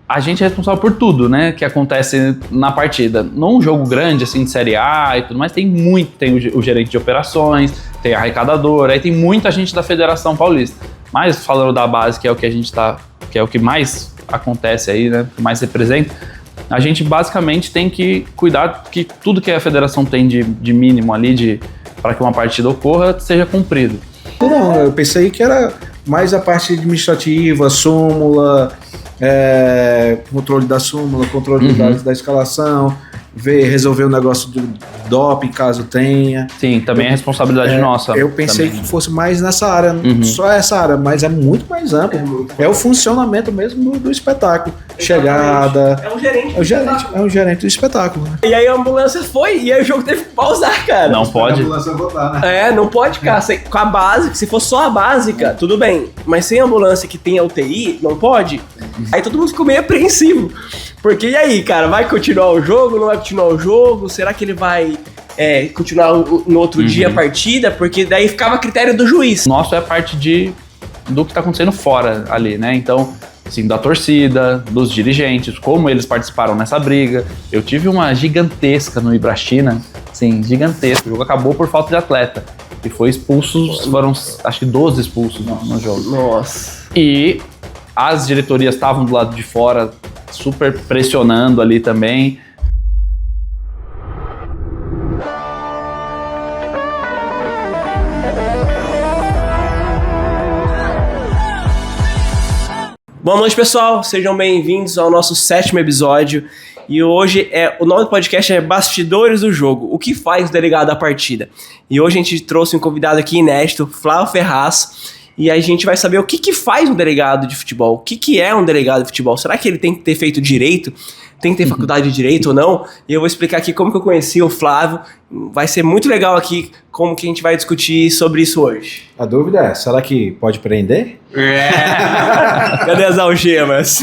a gente é responsável por tudo, né, que acontece na partida. Num jogo grande, assim, de Série A e tudo mais, tem o gerente de operações, tem arrecadador, aí tem muita gente da Federação Paulista. Mas falando da base, que é o que a gente que é o que mais acontece aí, né, que mais representa, a gente basicamente tem que cuidar que tudo que a federação tem de mínimo ali, para que uma partida ocorra, seja cumprido. Não, eu pensei que era mais a parte administrativa, súmula, controle da súmula, controle da escalação, resolver o negócio do doping, caso tenha. Sim, também é responsabilidade nossa. Eu pensei que fosse mais nessa área, só essa área, mas é muito mais amplo. É o funcionamento mesmo do espetáculo. Chegada. É um gerente. É um gerente do espetáculo. Né? E aí a ambulância foi, e aí o jogo teve que pausar, cara. Não pode. A ambulância voltar, né? Não pode, cara. Com a base, se for só a básica, tudo bem. Mas sem ambulância que tem a UTI, não pode. Aí todo mundo ficou meio apreensivo. Porque e aí, cara, vai continuar o jogo? Não vai continuar o jogo? Será que ele vai continuar no outro dia a partida? Porque daí ficava a critério do juiz. Nosso é a parte do que tá acontecendo fora ali, né? Então, assim, da torcida, dos dirigentes, como eles participaram nessa briga. Eu tive uma gigantesca no Ibrachina, sim, gigantesca. O jogo acabou por falta de atleta. E foi expulsos, foram acho que 12 expulsos no jogo. Nossa. E as diretorias estavam do lado de fora, super pressionando ali também. Boa noite, pessoal. Sejam bem-vindos ao nosso 7º episódio. E hoje o nome do podcast é Bastidores do Jogo, o que faz o delegado da partida. E hoje a gente trouxe um convidado aqui inédito, Flávio Ferraz, e a gente vai saber o que faz um delegado de futebol, o que é um delegado de futebol. Será que ele tem que ter feito direito? Tem que ter faculdade de direito ou não? E eu vou explicar aqui como que eu conheci o Flávio. Vai ser muito legal aqui como que a gente vai discutir sobre isso hoje. A dúvida é, será que pode prender? Cadê as algemas?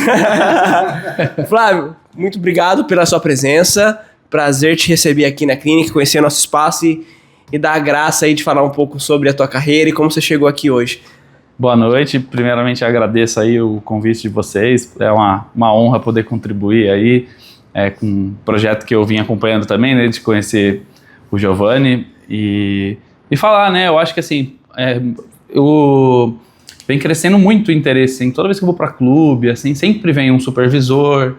Flávio, muito obrigado pela sua presença. Prazer te receber aqui na clínica, conhecer nosso espaço e dar a graça aí de falar um pouco sobre a tua carreira e como você chegou aqui hoje. Boa noite, primeiramente agradeço aí o convite de vocês, é uma honra poder contribuir aí com um projeto que eu vim acompanhando também, né, de conhecer o Giovanni e falar, né, eu acho que assim, eu vem crescendo muito o interesse, assim, toda vez que eu vou para clube, assim, sempre vem um supervisor,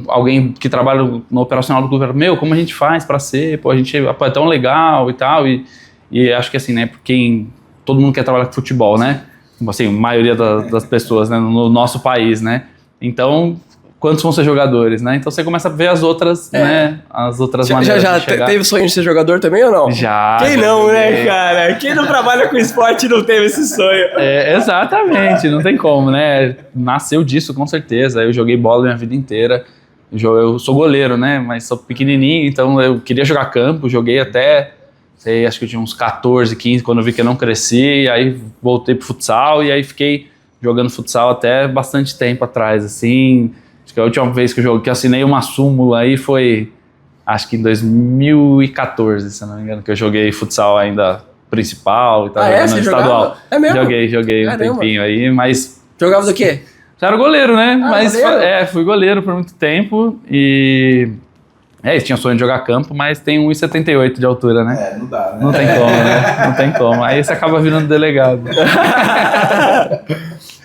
alguém que trabalha no operacional do clube, como a gente faz para ser, a gente é tão legal e tal, e acho que assim, né, porque todo mundo quer trabalhar com futebol, né, assim, a maioria das pessoas, né, no nosso país, né, então, quantos vão ser jogadores, né, então você começa a ver as outras, né, as outras maneiras de chegar. Teve sonho de ser jogador também ou não? Já. Quem não, né, cara? Quem não trabalha com esporte não teve esse sonho. Exatamente, não tem como, né, nasceu disso com certeza, eu joguei bola minha vida inteira, eu sou goleiro, né, mas sou pequenininho, então eu queria jogar campo, joguei até... acho que eu tinha uns 14, 15, quando eu vi que eu não cresci, aí voltei pro futsal e aí fiquei jogando futsal até bastante tempo atrás, assim. Acho que a última vez que eu assinei uma súmula aí foi, acho que em 2014, se não me engano, que eu joguei futsal ainda principal e tal, jogando estadual. Jogava? É mesmo? Joguei um tempinho aí, mas... Jogava do quê? Já era goleiro, né? Mas goleiro? fui goleiro por muito tempo e... eu tinha sonho de jogar campo, mas tem 1,78 de altura, né? Não dá, né? Não tem como, né? Não tem como. Aí você acaba virando delegado.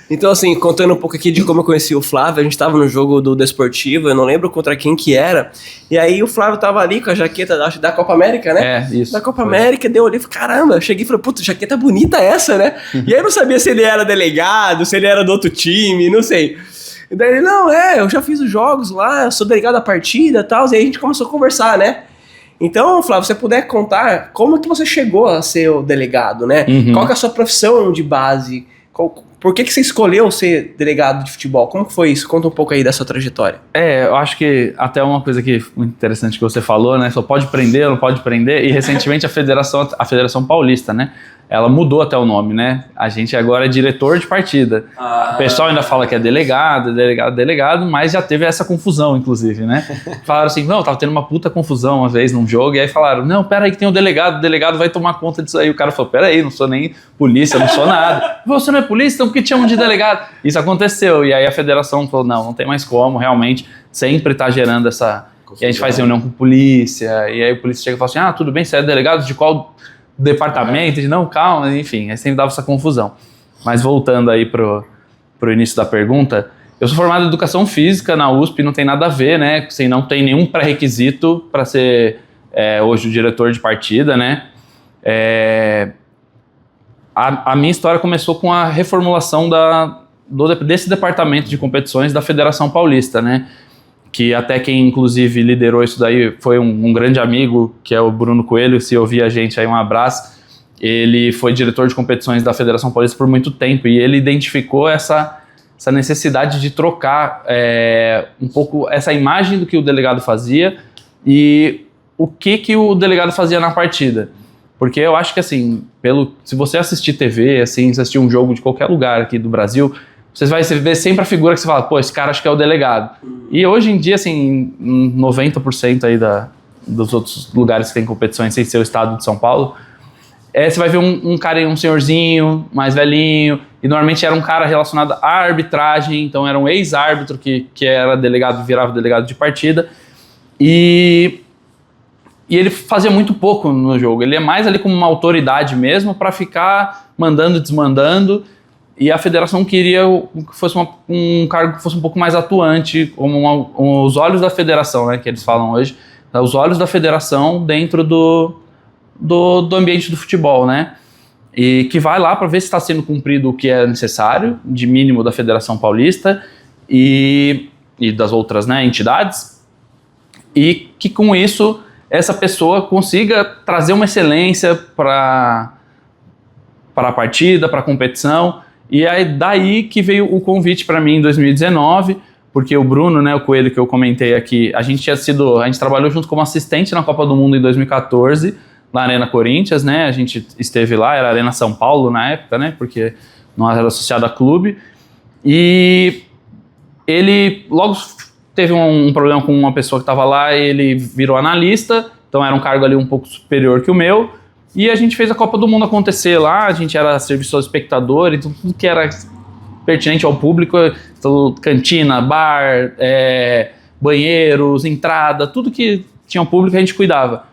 Então, assim, contando um pouco aqui de como eu conheci o Flávio, a gente tava no jogo do Desportivo, eu não lembro contra quem que era, e aí o Flávio tava ali com a jaqueta da Copa América, né? Isso. Da Copa América, deu ali, caramba, eu cheguei e falei, puta, jaqueta bonita essa, né? E aí eu não sabia se ele era delegado, se ele era do outro time, não sei. E daí ele, não, eu já fiz os jogos lá, eu sou delegado da partida e tal, e aí a gente começou a conversar, né? Então, Flávio, se você puder contar como que você chegou a ser o delegado, né? Qual que é a sua profissão de base? Por que você escolheu ser delegado de futebol? Como que foi isso? Conta um pouco aí da sua trajetória. Eu acho que até uma coisa que muito interessante que você falou, né? Só pode prender ou não pode prender, e recentemente a Federação Paulista, né? ela mudou até o nome, né? A gente agora é diretor de partida. O pessoal ainda fala que é delegado, mas já teve essa confusão, inclusive, né? Falaram assim, não, tava tendo uma puta confusão uma vez num jogo, e aí falaram, não, peraí que tem o delegado vai tomar conta disso aí. O cara falou, peraí, não sou nem polícia, não sou nada. Você não é polícia? Então por que te chamam de delegado? Isso aconteceu, e aí a federação falou, não tem mais como, realmente, sempre tá gerando essa... E a gente faz reunião com polícia, e aí o polícia chega e fala assim, tudo bem, você é delegado de qual departamento? Não, calma, enfim, aí sempre dava essa confusão. Mas voltando aí pro início da pergunta, eu sou formado em Educação Física na USP, não tem nada a ver, né, assim, não tem nenhum pré-requisito para ser hoje o diretor de partida, né. A minha história começou com a reformulação desse departamento de competições da Federação Paulista, né, que até quem inclusive liderou isso daí foi um grande amigo, que é o Bruno Coelho, se ouvir a gente aí, um abraço. Ele foi diretor de competições da Federação Paulista por muito tempo, e ele identificou essa necessidade de trocar um pouco essa imagem do que o delegado fazia e o que o delegado fazia na partida. Porque eu acho que, assim, se você assistir TV, assim, se assistir um jogo de qualquer lugar aqui do Brasil, você vai ver sempre a figura que você fala, pô, esse cara acho que é o delegado. E hoje em dia, assim, 90% aí dos outros lugares que tem competições, sem ser o estado de São Paulo, você vai ver um cara, um senhorzinho, mais velhinho, e normalmente era um cara relacionado à arbitragem, então era um ex-árbitro que era delegado, virava delegado de partida, e ele fazia muito pouco no jogo, ele é mais ali como uma autoridade mesmo, para ficar mandando e desmandando, e a federação queria que fosse um cargo que fosse um pouco mais atuante, como os olhos da federação, né, que eles falam hoje, os olhos da federação dentro do ambiente do futebol, né, e que vai lá para ver se está sendo cumprido o que é necessário, de mínimo da Federação Paulista e das outras, né, entidades, e que com isso essa pessoa consiga trazer uma excelência para a partida, para a competição. E aí daí que veio o convite para mim em 2019, porque o Bruno, né, o Coelho que eu comentei aqui, a gente trabalhou junto como assistente na Copa do Mundo em 2014, na Arena Corinthians, né, a gente esteve lá, era Arena São Paulo na época, né, porque não era associado a clube, e ele logo teve um problema com uma pessoa que estava lá, ele virou analista, então era um cargo ali um pouco superior que o meu, e a gente fez a Copa do Mundo acontecer lá, a gente era serviço ao espectador, então tudo que era pertinente ao público, então, cantina, bar, banheiros, entrada, tudo que tinha um público a gente cuidava.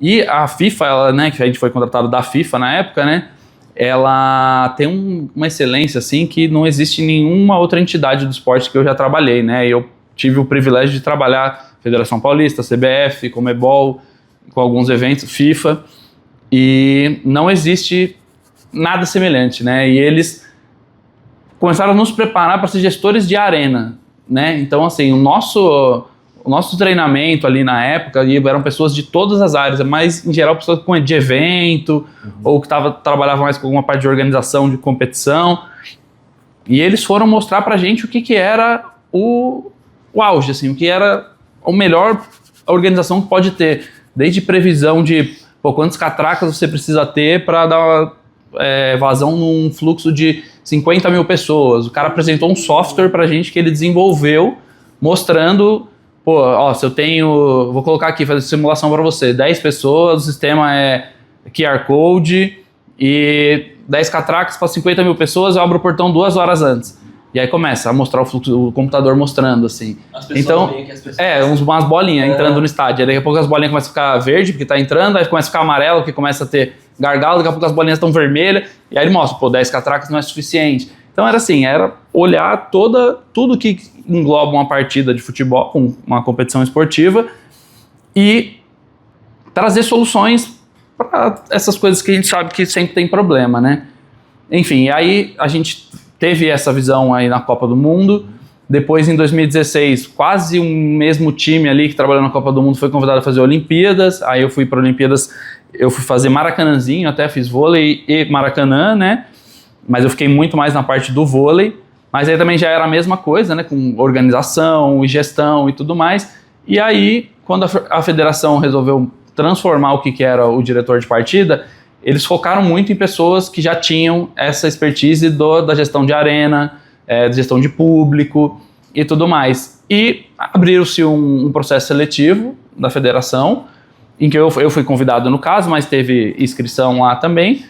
E a FIFA, ela, né, que a gente foi contratado da FIFA na época, né, ela tem uma excelência assim que não existe em nenhuma outra entidade do esporte que eu já trabalhei, né, eu tive o privilégio de trabalhar Federação Paulista, CBF, Conmebol, com alguns eventos, FIFA, e não existe nada semelhante, né? E eles começaram a nos preparar para ser gestores de arena, né? Então, assim, o nosso treinamento ali na época eram pessoas de todas as áreas, mas em geral pessoas de evento, ou que trabalhavam mais com alguma parte de organização, de competição, e eles foram mostrar pra gente o que era o auge, assim, o que era a melhor organização que pode ter, desde previsão de quantas catracas você precisa ter para dar vazão num fluxo de 50 mil pessoas. O cara apresentou um software pra gente que ele desenvolveu, mostrando, se eu tenho, vou colocar aqui, fazer simulação para você, 10 pessoas, o sistema é QR Code e 10 catracas para 50 mil pessoas, eu abro o portão 2 horas antes. E aí começa a mostrar o fluxo, o computador mostrando, assim. As pessoas então, veem que as pessoas... umas bolinhas entrando no estádio. Aí daqui a pouco as bolinhas começam a ficar verde, porque tá entrando, aí começa a ficar amarelo, porque começa a ter gargalo, daqui a pouco as bolinhas estão vermelhas, e aí ele mostra, 10 catracas não é suficiente. Então era assim, era olhar tudo que engloba uma partida de futebol, uma competição esportiva, e trazer soluções para essas coisas que a gente sabe que sempre tem problema, né? Enfim, aí a gente teve essa visão aí na Copa do Mundo. Depois, em 2016, quase o mesmo time ali que trabalhou na Copa do Mundo foi convidado a fazer Olimpíadas. Aí eu fui para Olimpíadas, eu fui fazer Maracanãzinho, até fiz vôlei e Maracanã, né? Mas eu fiquei muito mais na parte do vôlei. Mas aí também já era a mesma coisa, né? Com organização e gestão e tudo mais. E aí, quando a federação resolveu transformar o que era o diretor de partida, eles focaram muito em pessoas que já tinham essa expertise da gestão de arena, da gestão de público e tudo mais. E abriu-se um processo seletivo da federação, em que eu fui convidado no caso, mas teve inscrição lá também.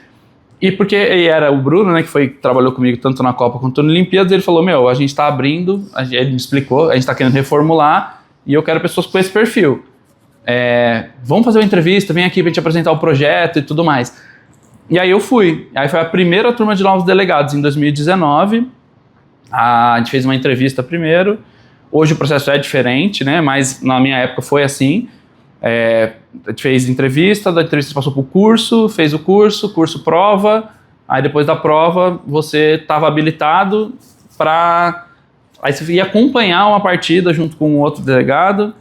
E porque ele era o Bruno, né, que trabalhou comigo tanto na Copa quanto na Olimpíadas, ele falou, a gente está abrindo, ele me explicou, a gente está querendo reformular e eu quero pessoas com esse perfil. Vamos fazer uma entrevista, vem aqui para gente apresentar o projeto e tudo mais. E aí eu fui. Aí foi a primeira turma de novos delegados em 2019. A gente fez uma entrevista primeiro. Hoje o processo é diferente, né, mas na minha época foi assim. A gente fez entrevista, da entrevista passou pro curso, fez o curso prova, aí depois da prova você estava habilitado para... Aí você ia acompanhar uma partida junto com outro delegado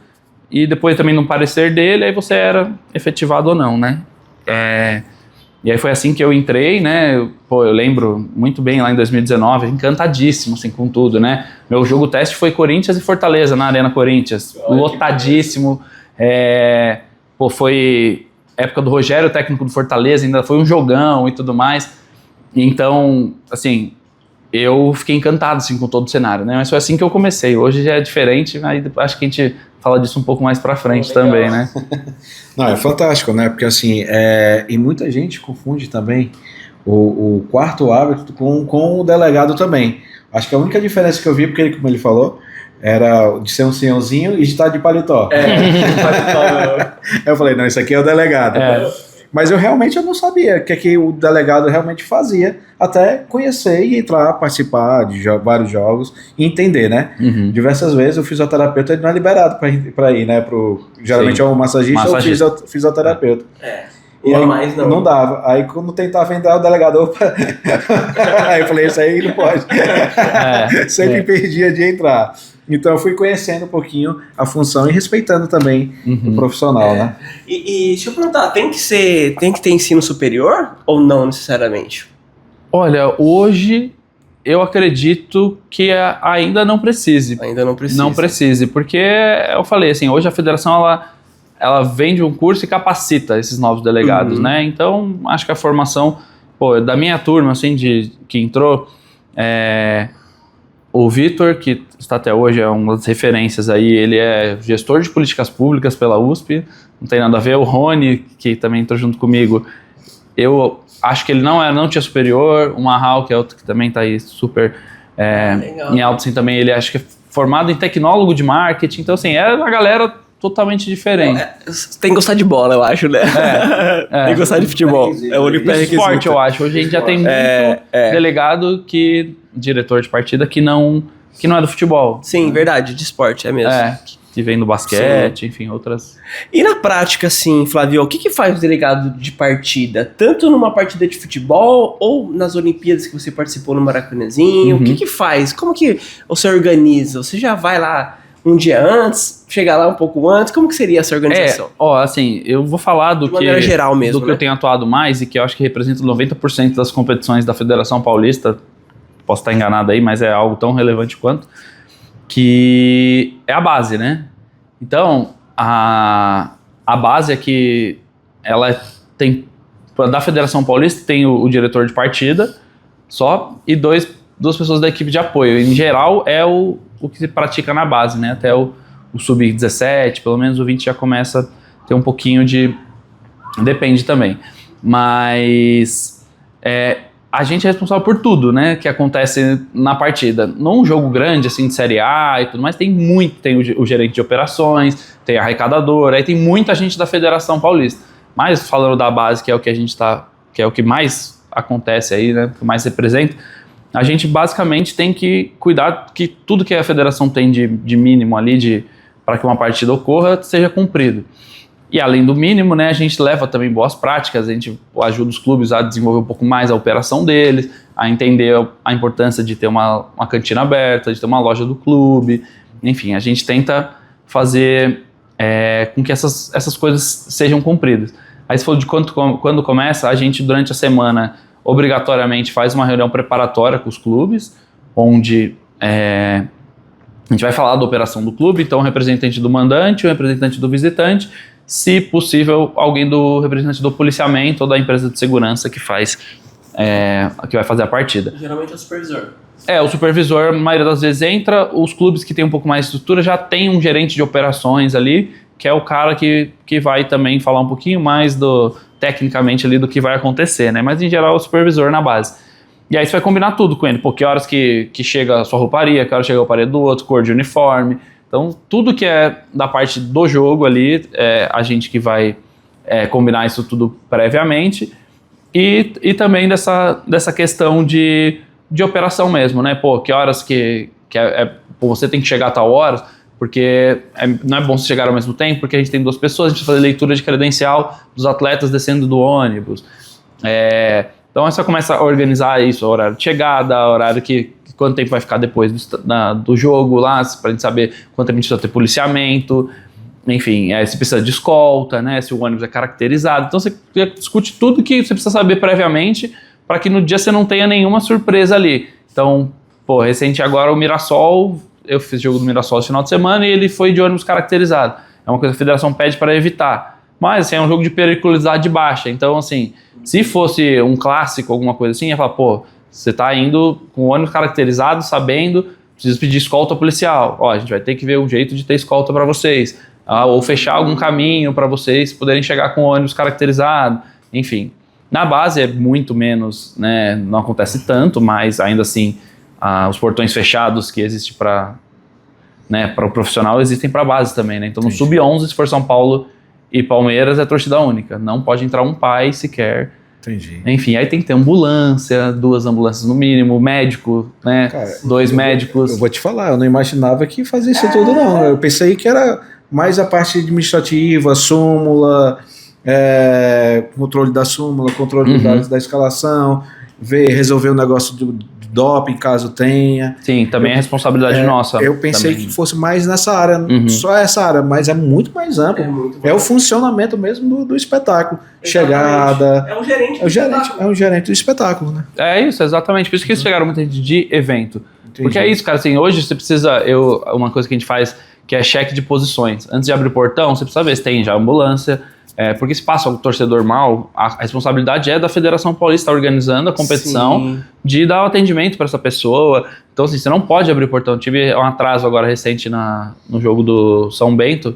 e depois também no parecer dele, aí você era efetivado ou não, né? E aí foi assim que eu entrei, né? Eu lembro muito bem lá em 2019, encantadíssimo assim, com tudo, né? Meu jogo teste foi Corinthians e Fortaleza na Arena Corinthians, lotadíssimo. Foi época do Rogério, técnico do Fortaleza, ainda foi um jogão e tudo mais. Então, assim, eu fiquei encantado assim, com todo o cenário, né? Mas foi assim que eu comecei. Hoje já é diferente, mas acho que a gente fala disso um pouco mais pra frente também, né? Não, é fantástico, né? Porque assim, e muita gente confunde também o quarto árbitro com o delegado também. Acho que a única diferença que eu vi, porque como ele falou, era de ser um senhorzinho e de estar de paletó. Eu falei, não, isso aqui é o delegado. Mas eu não sabia o que o delegado realmente fazia, até conhecer e entrar, participar de vários jogos e entender, né? Uhum. Diversas vezes o fisioterapeuta ele não é liberado para ir, né? Geralmente é um massagista ou fisioterapeuta. E aí mais não dava. Aí quando tentava entrar o delegado, opa. Aí eu falei, isso aí não pode. Sempre perdia de entrar. Então eu fui conhecendo um pouquinho a função e respeitando também o profissional, né? E deixa eu perguntar, tem que ter ensino superior ou não necessariamente? Olha, hoje eu acredito que ainda não precise. Ainda não precisa. Não precise, porque eu falei assim, hoje a federação ela vende um curso e capacita esses novos delegados, né? Então acho que a formação, da minha turma, assim, que entrou, o Vitor, que está até hoje, é uma das referências aí, ele é gestor de políticas públicas pela USP, não tem nada a ver. O Rony, que também entrou junto comigo, eu acho que ele não tinha superior. O Mahal, que é outro que também está aí super em alto, assim, também, ele acho que é formado em tecnólogo de marketing, então assim, é uma galera totalmente diferente. Tem que gostar de bola, eu acho, né? Tem que gostar de futebol. É o único esporte, eu acho. Hoje a gente já tem muito delegado diretor de partida que não é do futebol. Sim, verdade, de esporte, é mesmo. Que vem do basquete, enfim, outras... E na prática, assim, Flávio, o que faz o delegado de partida? Tanto numa partida de futebol ou nas Olimpíadas que você participou no Maracanãzinho? O que faz? Como que você organiza? Você já vai lá um dia antes, chegar lá um pouco antes? Como que seria essa organização? Assim, eu vou falar de maneira geral mesmo, do que eu tenho atuado mais e que eu acho que representa 90% das competições da Federação Paulista. Posso estar enganado aí, mas é algo tão relevante quanto, que é a base, né? Então, a base é que ela tem, da Federação Paulista tem o diretor de partida só e duas pessoas da equipe de apoio. Em geral, é o que se pratica na base, né? Até o sub-17, pelo menos o 20 já começa a ter um pouquinho de... Depende também. Mas a gente é responsável por tudo, né? Que acontece na partida. Num jogo grande, assim, de Série A e tudo mais, tem o gerente de operações, tem arrecadador, aí tem muita gente da Federação Paulista. Mas falando da base, que é o que a gente que é o que mais acontece aí, né? Que mais representa, a gente basicamente tem que cuidar que tudo que a federação tem de mínimo ali para que uma partida ocorra seja cumprido. E além do mínimo, né, a gente leva também boas práticas, a gente ajuda os clubes a desenvolver um pouco mais a operação deles, a entender a importância de ter uma cantina aberta, de ter uma loja do clube, enfim, a gente tenta fazer com que essas coisas sejam cumpridas. Aí se for de quando começa, a gente durante a semana obrigatoriamente faz uma reunião preparatória com os clubes, onde a gente vai falar da operação do clube, então o representante do mandante, o representante do visitante se possível, alguém do representante do policiamento ou da empresa de segurança que vai fazer a partida. Geralmente é o supervisor. O supervisor, a maioria das vezes entra, os clubes que tem um pouco mais de estrutura já tem um gerente de operações ali, que é o cara que vai também falar um pouquinho mais tecnicamente ali do que vai acontecer, né? Mas em geral é o supervisor na base. E aí você vai combinar tudo com ele, pô, que horas que chega a sua rouparia, que horas chega a rouparia do outro, cor de uniforme. Então tudo que é da parte do jogo ali, a gente que vai combinar isso tudo previamente. E também dessa questão de operação mesmo, né? Pô, que horas pô, você tem que chegar a tal hora, porque não é bom você chegar ao mesmo tempo, porque a gente tem 2 pessoas, a gente precisa fazer leitura de credencial dos atletas descendo do ônibus. Então você começa a organizar isso, horário de chegada, horário quanto tempo vai ficar depois do jogo lá, pra gente saber quanto tempo a gente precisa ter policiamento, enfim, se precisa de escolta, né? Se o ônibus é caracterizado. Então você discute tudo que você precisa saber previamente para que no dia você não tenha nenhuma surpresa ali. Então, pô, recente agora o Mirassol, eu fiz jogo do Mirassol esse final de semana e ele foi de ônibus caracterizado. É uma coisa que a federação pede para evitar. Mas assim, é um jogo de periculosidade baixa. Então, assim, se fosse um clássico, alguma coisa assim, ia falar, pô, você tá indo com o ônibus caracterizado, sabendo, precisa pedir escolta policial. Ó, a gente vai ter que ver um jeito de ter escolta para vocês. Ou fechar algum caminho para vocês poderem chegar com o ônibus caracterizado. Enfim, na base é muito menos, né? Não acontece tanto, mas ainda assim, os portões fechados que existem para o profissional existem para a base também, né? Então no Sub-11, se for São Paulo e Palmeiras, é torcida única. Não pode entrar um pai sequer. Entendi. Enfim, aí tem que ter ambulância, 2 ambulâncias no mínimo, médico, né? Cara, 2 médicos. Eu vou te falar, eu não imaginava que fazia isso tudo, não. Eu pensei que era mais a parte administrativa, súmula, controle da súmula, controle da escalação, resolver o negócio do doping, caso tenha. Sim, também é responsabilidade nossa. Eu pensei também. Que fosse mais nessa área, só essa área, mas é muito mais amplo. É o funcionamento mesmo do espetáculo. Exatamente. Chegada. É um gerente do espetáculo, né? É isso, exatamente. Por isso que eles chegaram muita gente de evento. Entendi. Porque é isso, cara, assim, hoje você precisa, uma coisa que a gente faz, que é cheque de posições. Antes de abrir o portão, você precisa ver se tem já ambulância, porque se passa o torcedor mal, a responsabilidade é da Federação Paulista organizando a competição. Sim. De dar o atendimento para essa pessoa. Então, assim, você não pode abrir o portão. Eu tive um atraso agora recente no jogo do São Bento,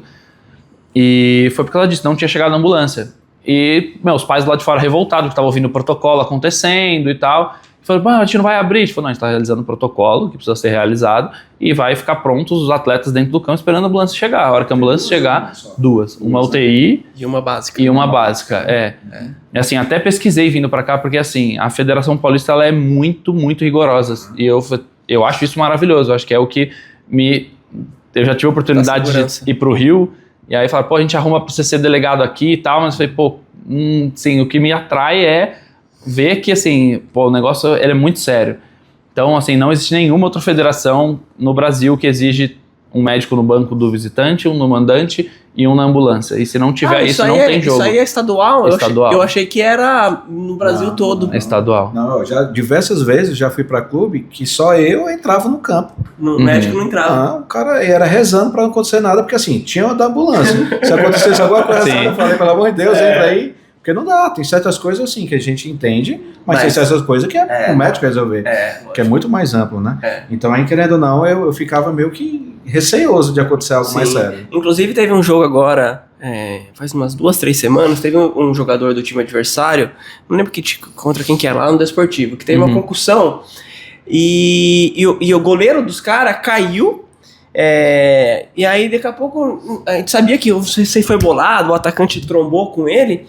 e foi porque ela disse, não tinha chegado a ambulância. E, os pais lá de fora revoltados, que estavam ouvindo o protocolo acontecendo e tal. Falaram, a gente não vai abrir. A gente falou, não, a gente está realizando o protocolo que precisa ser realizado e vai ficar prontos os atletas dentro do campo esperando a ambulância chegar. A hora que a ambulância chegar, 2. Uma UTI e uma básica. E uma básica, E assim, até pesquisei vindo para cá, porque assim, a Federação Paulista ela é muito, muito rigorosa. E eu acho isso maravilhoso. Eu acho que é o que eu já tive a oportunidade de ir para o Rio, e aí falar, a gente arruma para você ser delegado aqui e tal, mas eu falei, sim, o que me atrai é ver que, assim, o negócio ele é muito sério. Então, assim, não existe nenhuma outra federação no Brasil que exige um médico no banco do visitante, um no mandante e um na ambulância. E se não tiver isso não tem jogo. Isso aí é estadual? Estadual. Eu achei que era no Brasil todo. É estadual. Não, já diversas vezes já fui para clube que só eu entrava no campo. O médico não entrava. O cara era rezando para não acontecer nada, porque assim, tinha da ambulância. Se acontecesse alguma coisa, eu falei, pelo amor de Deus, entra aí. Porque não dá, tem certas coisas assim que a gente entende, mas tem certas coisas que é o médico resolver, que é muito mais amplo, né? Então aí, querendo ou não, eu ficava meio que receoso de acontecer algo mais sério. Inclusive teve um jogo agora, faz umas 2, 3 semanas, teve um jogador do time adversário, não lembro contra quem que era, lá no Desportivo, que teve uma concussão, e o goleiro dos caras caiu. E aí daqui a pouco a gente sabia que você foi bolado, o atacante trombou com ele.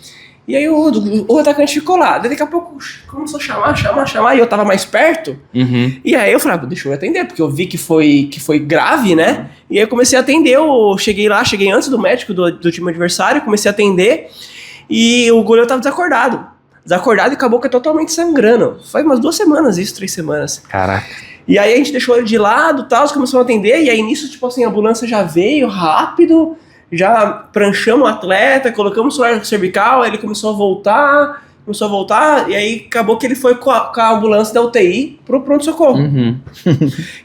E aí o atacante ficou lá. Daqui a pouco começou a chamar, e eu tava mais perto. E aí eu falei, deixa eu atender, porque eu vi que foi grave, né? E aí eu comecei a atender, cheguei antes do médico do time adversário, comecei a atender, e o goleiro tava desacordado e acabou que totalmente sangrando. Faz umas 2 semanas isso, 3 semanas. Caraca. E aí a gente deixou ele de lado, tal, começou a atender, e aí nisso, tipo assim, a ambulância já veio rápido, já pranchamos o atleta, colocamos o celular cervical, aí ele começou a voltar, começou a voltar, e aí acabou que ele foi com a ambulância da UTI pro pronto-socorro.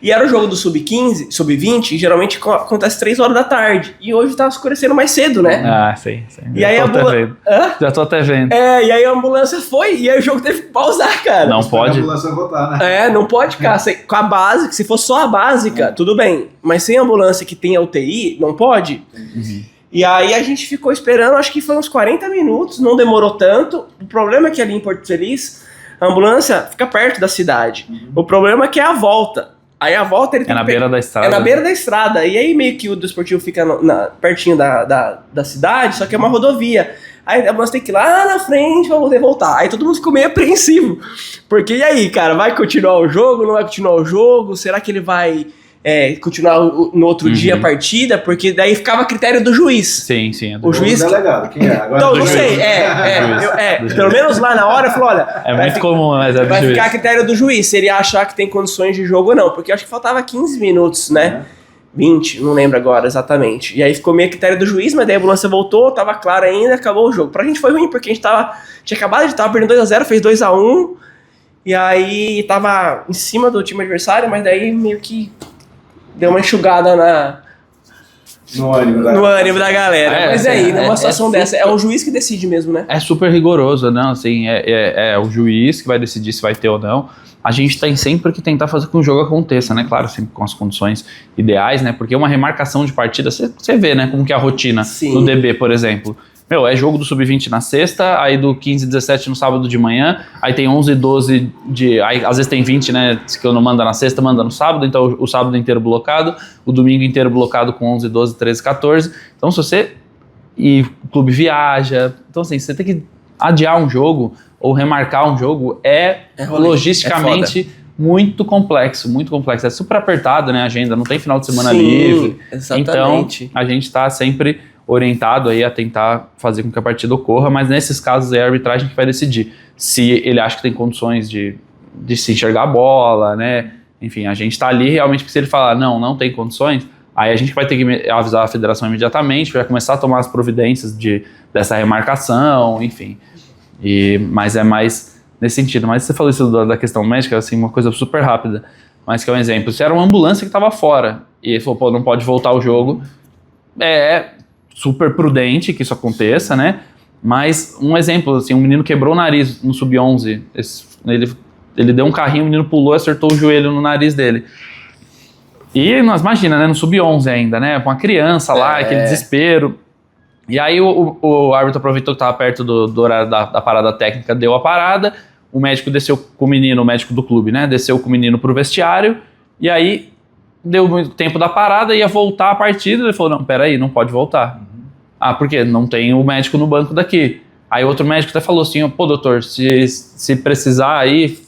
E era o jogo do Sub-15, Sub-20, e geralmente acontece 3 horas da tarde. E hoje tá escurecendo mais cedo, né? Ah, sim. E aí Já tô até vendo. e aí a ambulância foi, e aí o jogo teve que pausar, cara. Não pode. A ambulância voltar, né? Não pode, cara. Com a básica, se for só a básica, tudo bem. Mas sem ambulância que tem a UTI, não pode. E aí a gente ficou esperando, acho que foi uns 40 minutos, não demorou tanto. O problema é que ali em Porto Feliz, a ambulância fica perto da cidade. O problema é que é a volta. Aí a volta ele tem na beira da estrada. É na beira da estrada. E aí meio que o desportivo fica pertinho da cidade, só que é uma rodovia. Aí a ambulância tem que ir lá na frente pra poder voltar. Aí todo mundo ficou meio apreensivo. Porque e aí, cara, vai continuar o jogo? Não vai continuar o jogo? Será que ele vai continuar no outro dia a partida? Porque daí ficava a critério do juiz. Sim. O juiz... delegado, quem é? Agora Então, não sei. Pelo menos lá na hora, falou, olha... É muito comum, mas é do vai juiz. ficar a critério do juiz, se ele achar que tem condições de jogo ou não. Porque eu acho que faltava 15 minutos, né? 20, não lembro agora exatamente. E aí ficou meio a critério do juiz, mas daí a ambulância voltou, tava claro ainda, acabou o jogo. Pra gente foi ruim, porque a gente tinha acabado de estar perdendo 2-0, fez 2-1, e aí tava em cima do time adversário, mas daí meio que deu uma enxugada no ânimo da galera. Mas aí, numa situação dessa, é o juiz que decide mesmo, né? É super rigoroso, não, assim, é o juiz que vai decidir se vai ter ou não. A gente tem sempre que tentar fazer com que o jogo aconteça, né? Claro, sempre com as condições ideais, né? Porque uma remarcação de partida, você vê, né? Como que é a rotina do DB, por exemplo. É jogo do Sub-20 na sexta, aí do 15 e 17 no sábado de manhã, aí tem 11 e 12 aí às vezes tem 20, né? Que eu não manda na sexta, manda no sábado, então o sábado inteiro blocado, o domingo inteiro blocado com 11, 12, 13, 14. Então se você... E o clube viaja, então assim, você tem que adiar um jogo ou remarcar um jogo logisticamente muito complexo, muito complexo. É super apertado, né, a agenda, não tem final de semana livre. Exatamente. Então, a gente está sempre orientado aí a tentar fazer com que a partida ocorra, mas nesses casos é a arbitragem que vai decidir se ele acha que tem condições de se enxergar a bola, né? Enfim, a gente está ali realmente, porque se ele falar não tem condições, aí a gente vai ter que avisar a federação imediatamente, vai começar a tomar as providências dessa remarcação, enfim. Mas é mais nesse sentido. Mas você falou isso da questão médica, assim, uma coisa super rápida, mas que é um exemplo. Se era uma ambulância que estava fora e ele falou, não pode voltar ao jogo, super prudente que isso aconteça, né? Mas um exemplo, assim, um menino quebrou o nariz no Sub-11, ele deu um carrinho, o menino pulou e acertou o joelho no nariz dele. E nós imagina, né, no Sub-11 ainda, né, com uma criança lá, aquele desespero. E aí o árbitro aproveitou que estava perto do horário da parada técnica, deu a parada, o médico desceu com o menino, o médico do clube, né, desceu com o menino pro vestiário, e aí deu muito tempo da parada, ia voltar a partida, ele falou, não, peraí, não pode voltar. Por quê? Não tem o médico no banco daqui. Aí outro médico até falou assim, pô, doutor, se precisar aí,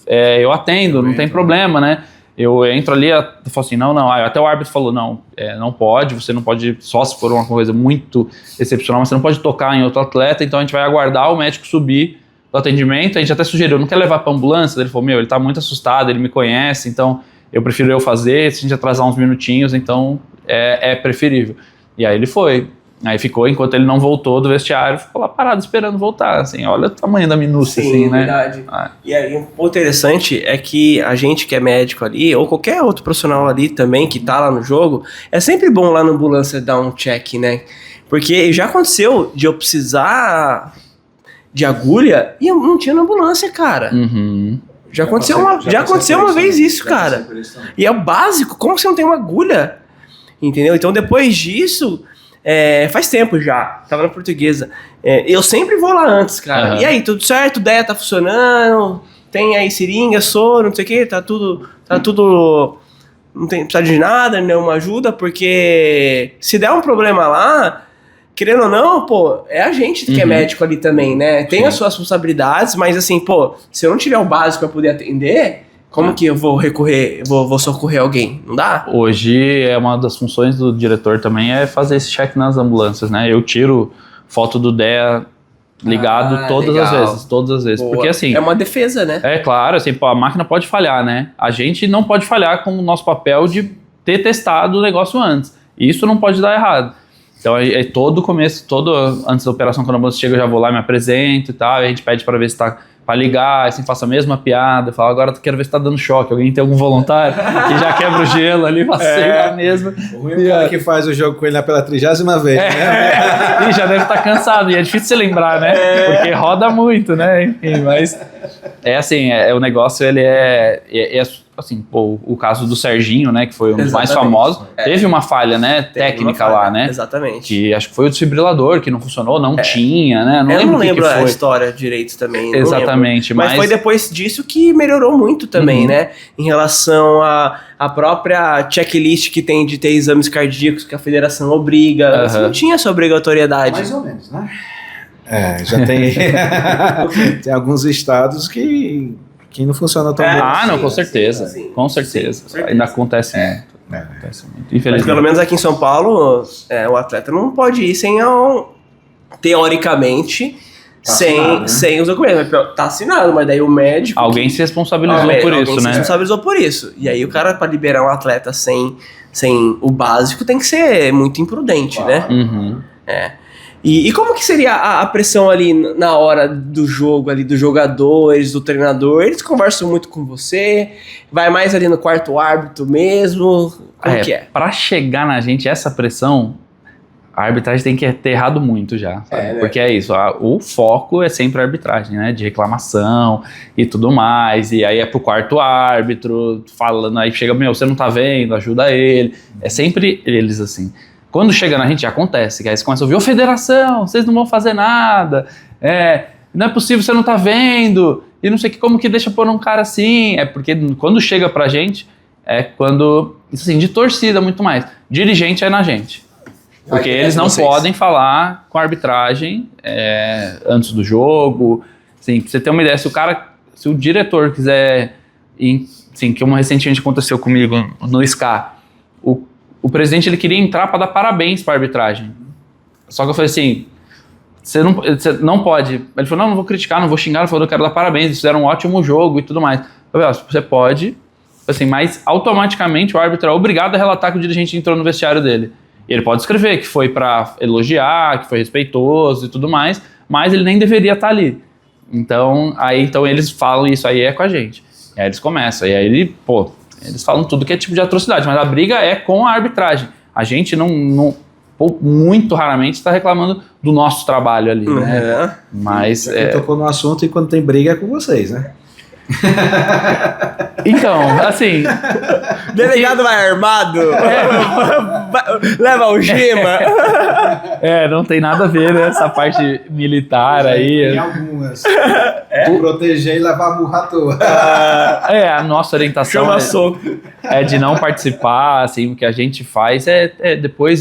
eu atendo, não tem problema, né? Eu entro ali, eu falo assim, não, até o árbitro falou, não pode, você não pode, só se for uma coisa muito excepcional, mas você não pode tocar em outro atleta, então a gente vai aguardar o médico subir do atendimento, a gente até sugeriu, não quer levar pra ambulância? Ele falou, ele tá muito assustado, ele me conhece, então eu prefiro eu fazer, se a gente atrasar uns minutinhos, então é preferível. E aí ele foi. Aí ficou, enquanto ele não voltou do vestiário, ficou lá parado esperando voltar, assim, olha o tamanho da minúcia, assim, né? Verdade. E aí, um ponto interessante é que a gente que é médico ali, ou qualquer outro profissional ali também que tá lá no jogo, é sempre bom lá na ambulância dar um check, né? Porque já aconteceu de eu precisar de agulha e eu não tinha na ambulância, cara. Já aconteceu uma vez isso, cara. E é o básico, como você não tem uma agulha? Entendeu? Então, depois disso... faz tempo já, tava na Portuguesa. Eu sempre vou lá antes, cara. E aí, tudo certo? O DEA tá funcionando? Tem aí seringa, soro, não sei o que, tá tudo. Não precisa de nada, nenhuma ajuda, porque se der um problema lá, querendo ou não, pô, é a gente que é médico ali também, né? Tem as suas responsabilidades, mas assim, pô, se eu não tiver o básico pra poder atender. Como que eu vou vou socorrer alguém? Não dá? Hoje, uma das funções do diretor também é fazer esse check nas ambulâncias, né? Eu tiro foto do DEA ligado todas as vezes. Boa. Porque assim... É uma defesa, né? É claro, assim, a máquina pode falhar, né? A gente não pode falhar com o nosso papel de ter testado o negócio antes. Isso não pode dar errado. Então, todo começo, antes da operação, quando a moça chega, eu já vou lá, me apresento e tal, e a gente pede para ver se tá para ligar, assim, faço a mesma piada, falo, agora eu quero ver se tá dando choque, alguém tem algum voluntário que já quebra o gelo ali, passei a mesma. O ruim é o cara que faz o jogo com ele pela 30ª vez, né? E já deve estar cansado, e é difícil você lembrar, né? Porque roda muito, né? Enfim, mas é assim, o negócio, ele assim, pô, o caso do Serginho, né, que foi um dos mais famosos, teve uma falha, né, técnica lá, né? Exatamente. Que acho que foi o desfibrilador que não funcionou, não tinha, né? Eu não lembro que foi. A história direito também. Exatamente. Mas foi depois disso que melhorou muito também, né? Em relação à própria checklist que tem de ter exames cardíacos que a federação obriga. Não tinha essa obrigatoriedade. Mais ou menos, né? Já tem... tem alguns estados que não funcionam tão bem. Não, com certeza. Sim, com certeza. Ainda acontece muito. Acontece muito. Infelizmente. Mas pelo menos aqui em São Paulo, o atleta não pode ir sem, teoricamente, sem os documentos. Tá assinado, mas daí o médico... Alguém se responsabilizou por isso, né? se responsabilizou por isso. E aí o cara, para liberar um atleta sem o básico, tem que ser muito imprudente, né? Uhum. E como que seria a pressão ali na hora do jogo, ali dos jogadores, do treinador? Eles conversam muito com você? Vai mais ali no quarto árbitro mesmo? Como que é? Pra chegar na gente, essa pressão, a arbitragem tem que ter errado muito já, sabe? Né? Porque é isso, o foco é sempre a arbitragem, né? De reclamação e tudo mais, e aí é pro quarto árbitro, falando, aí chega, você não tá vendo, ajuda ele. É sempre eles, assim. Quando chega na gente, acontece, que aí você começa a ouvir, federação, vocês não vão fazer nada, não é possível, você não tá vendo, e não sei como que deixa pôr um cara assim, porque quando chega pra gente, quando, assim, de torcida muito mais, dirigente é na gente, porque eles não podem falar com a arbitragem antes do jogo, assim, pra você ter uma ideia, se o diretor quiser, assim, que recentemente aconteceu comigo no SCA, o presidente, ele queria entrar para dar parabéns para a arbitragem. Só que eu falei assim, você não pode. Ele falou, não vou criticar, não vou xingar. Ele falou, eu quero dar parabéns, eles fizeram um ótimo jogo e tudo mais. Eu falei, você pode, assim, mas automaticamente o árbitro é obrigado a relatar que o dirigente entrou no vestiário dele. E ele pode escrever que foi para elogiar, que foi respeitoso e tudo mais, mas ele nem deveria estar ali. Então eles falam isso aí com a gente. E aí eles começam, e aí eles falam tudo que é tipo de atrocidade, mas a briga é com a arbitragem. A gente muito raramente está reclamando do nosso trabalho ali, né? Mas... tocou no assunto e quando tem briga é com vocês, né? Então, assim... Delegado vai armado, leva algema. Não tem nada a ver, né? Essa parte militar aí. Tem algumas. Proteger e levar a burra à toa. A nossa orientação é de não participar, assim, o que a gente faz depois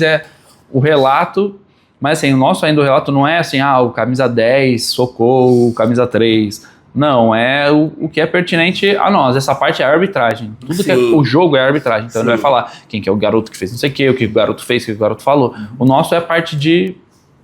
o relato, mas assim, o nosso ainda o relato não é assim, o camisa 10 socou o camisa 3. Não, é o que é pertinente a nós. Essa parte é a arbitragem. Tudo que o jogo é a arbitragem. Então ele vai falar quem que é o garoto que fez não sei o que o garoto fez, o que o garoto falou. O nosso é a parte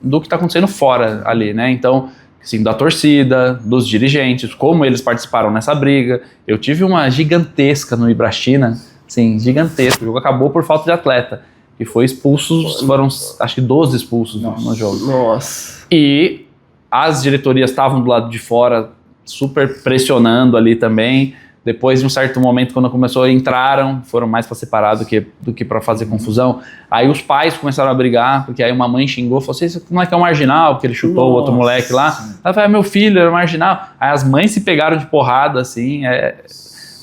do que está acontecendo fora ali, né? Então, assim, da torcida, dos dirigentes, como eles participaram nessa briga. Eu tive uma gigantesca no Ibrachina, assim, gigantesca. O jogo acabou por falta de atleta. E foi expulsos, foram acho que 12 expulsos no jogo. Nossa. E as diretorias estavam do lado de fora, super pressionando ali também. Depois de um certo momento, quando começou, entraram, foram mais para separar do que para fazer confusão. Aí os pais começaram a brigar, porque aí uma mãe xingou, falou assim, esse moleque é um marginal, porque ele chutou o outro moleque lá. Ela falou, meu filho era marginal. Aí as mães se pegaram de porrada, assim,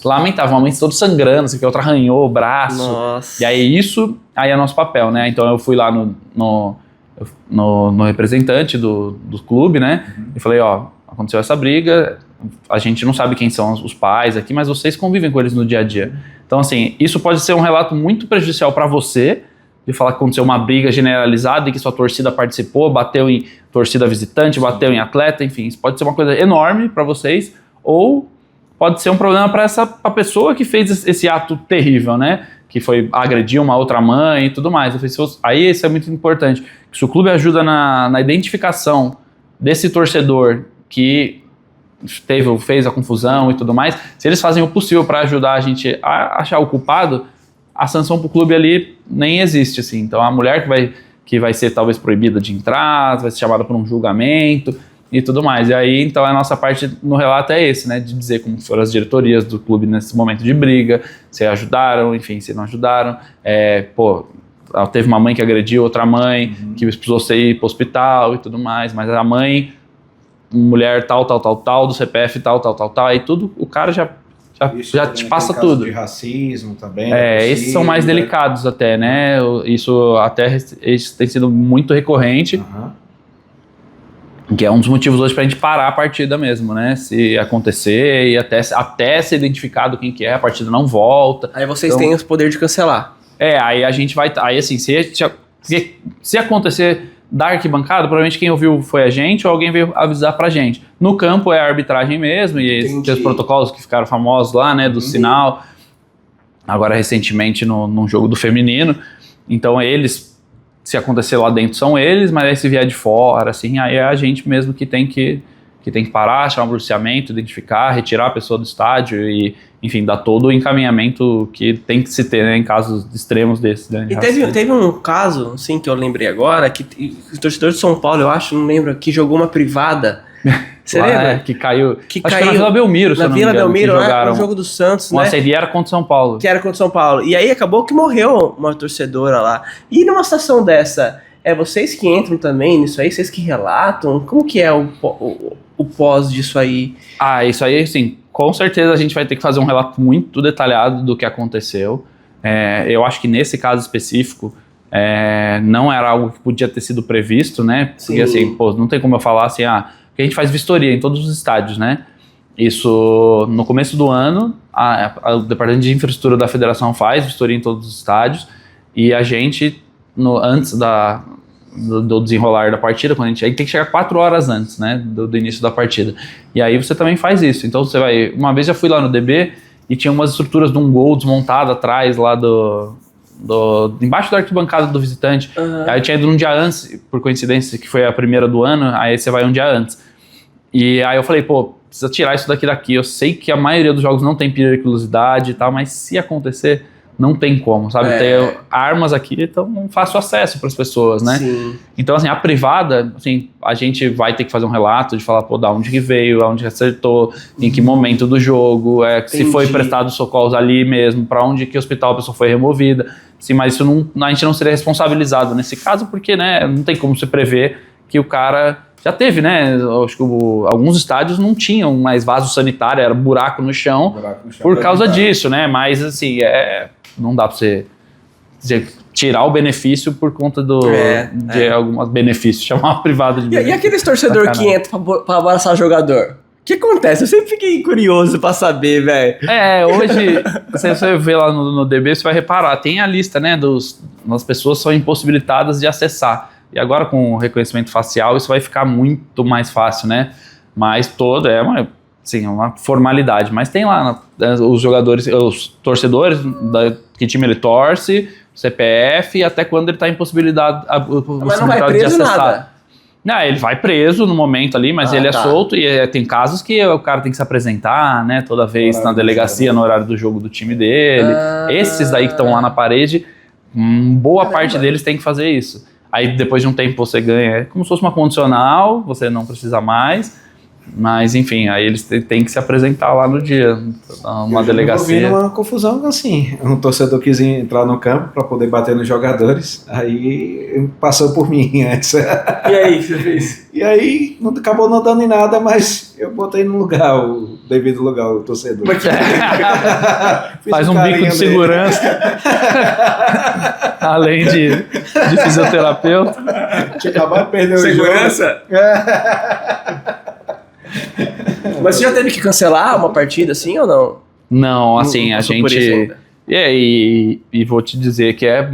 lamentável, uma mãe toda sangrando, assim, que a outra arranhou o braço. Nossa. E aí aí é nosso papel, né? Então eu fui lá no representante do clube, né? E falei, aconteceu essa briga, a gente não sabe quem são os pais aqui, mas vocês convivem com eles no dia a dia. Então, assim, isso pode ser um relato muito prejudicial para você, de falar que aconteceu uma briga generalizada e que sua torcida participou, bateu em torcida visitante, bateu em atleta, enfim, isso pode ser uma coisa enorme para vocês, ou pode ser um problema para a pessoa que fez esse ato terrível, né? Que foi agredir uma outra mãe e tudo mais. Aí isso é muito importante, que se o clube ajuda na identificação desse torcedor que fez a confusão e tudo mais, se eles fazem o possível para ajudar a gente a achar o culpado, a sanção pro clube ali nem existe, assim. Então a mulher que vai que vai ser talvez proibida de entrar, vai ser chamada para um julgamento e tudo mais. E aí, então, a nossa parte no relato é esse, né, de dizer como foram as diretorias do clube nesse momento de briga, se ajudaram, enfim, se não ajudaram. Teve uma mãe que agrediu outra mãe, que precisou ir para o hospital e tudo mais, mas a mãe, mulher tal, do CPF tal, aí tudo, o cara já te passa tudo. De racismo também. Esses são mais delicados até, né? Isso até tem sido muito recorrente, que é um dos motivos hoje pra gente parar a partida mesmo, né? Se acontecer e até ser identificado quem que é, a partida não volta. Aí vocês têm o poder de cancelar. Aí a gente vai... Aí assim, se acontecer da arquibancada, provavelmente quem ouviu foi a gente ou alguém veio avisar pra gente. No campo é a arbitragem mesmo, e tem os protocolos que ficaram famosos lá, né, do sinal. Agora, recentemente, num jogo do feminino. Então, eles, se acontecer lá dentro, são eles, mas aí se vier de fora, assim, aí é a gente mesmo que tem que parar, chamar um policiamento, identificar, retirar a pessoa do estádio e, enfim, dar todo o encaminhamento que tem que se ter, né, em casos extremos desses. Né, e teve um caso, assim, que eu lembrei agora, que o torcedor de São Paulo, eu acho, não lembro, que jogou uma privada. Você lembra? Que caiu. Que acho caiu que na Vila Belmiro, se eu não me engano. Na Vila Belmiro, jogaram o jogo do Santos, né? Uma era contra São Paulo. Que era contra São Paulo. E aí acabou que morreu uma torcedora lá. E numa situação dessa, vocês que entram também nisso aí, vocês que relatam? Como que é o pós disso aí? Isso aí, assim, com certeza a gente vai ter que fazer um relato muito detalhado do que aconteceu. Eu acho que nesse caso específico, não era algo que podia ter sido previsto, né? Porque assim, não tem como eu falar assim, porque a gente faz vistoria em todos os estádios, né? Isso, no começo do ano, o Departamento de Infraestrutura da Federação faz vistoria em todos os estádios, e a gente, antes do desenrolar da partida, quando a gente tem que chegar 4 horas antes, né, do início da partida. E aí você também faz isso. Então você vai... Uma vez já fui lá no DB e tinha umas estruturas de um gol desmontado atrás lá embaixo da arquibancada do visitante. Aí eu tinha ido um dia antes, por coincidência, que foi a primeira do ano, aí você vai um dia antes. E aí eu falei, precisa tirar isso daqui. Eu sei que a maioria dos jogos não tem periculosidade e tal, mas se acontecer, não tem como, sabe? Ter armas aqui, então não fácil acesso para as pessoas, né? Sim. Então, assim, a privada, assim, a gente vai ter que fazer um relato de falar, da onde que veio, aonde que acertou, em que momento do jogo, se foi prestado socorros ali mesmo, para onde que hospital a pessoa foi removida. Sim, mas isso a gente não seria responsabilizado nesse caso, porque, né, não tem como se prever que o cara... Já teve, né? Acho que alguns estádios não tinham mais vaso sanitário, era buraco no chão por causa disso, né? Mas, assim, não dá pra você tirar o benefício por conta de alguns benefícios, chamar uma privada de benefício. E aqueles torcedor que entra pra abraçar jogador? O que acontece? Eu sempre fiquei curioso pra saber, velho. Hoje, se você ver lá no DB, você vai reparar, tem a lista, né, as pessoas são impossibilitadas de acessar. E agora com o reconhecimento facial isso vai ficar muito mais fácil, né? Mas uma formalidade. Mas tem lá os jogadores, os torcedores, que time ele torce, CPF, e até quando ele está impossibilitado mas não vai preso de acessar. Nada. Não, ele vai preso no momento ali, mas ele é solto e tem casos que o cara tem que se apresentar, né? Toda vez na delegacia, no horário do jogo do time dele. Esses daí que estão lá na parede, boa parte deles tem que fazer isso. Aí depois de um tempo você ganha, como se fosse uma condicional, você não precisa mais, mas enfim, aí eles têm que se apresentar lá no dia, numa delegacia. Eu vi uma confusão assim, um torcedor quis entrar no campo para poder bater nos jogadores, aí passou por mim antes. E aí, o que você fez? E aí acabou não dando em nada, mas eu botei no lugar, o devido lugar, o torcedor. Faz um bico de segurança. Além de fisioterapeuta. Tinha acabado de perder o segurança? Mas você já teve que cancelar uma partida assim ou não? Não, assim, a gente... E vou te dizer que é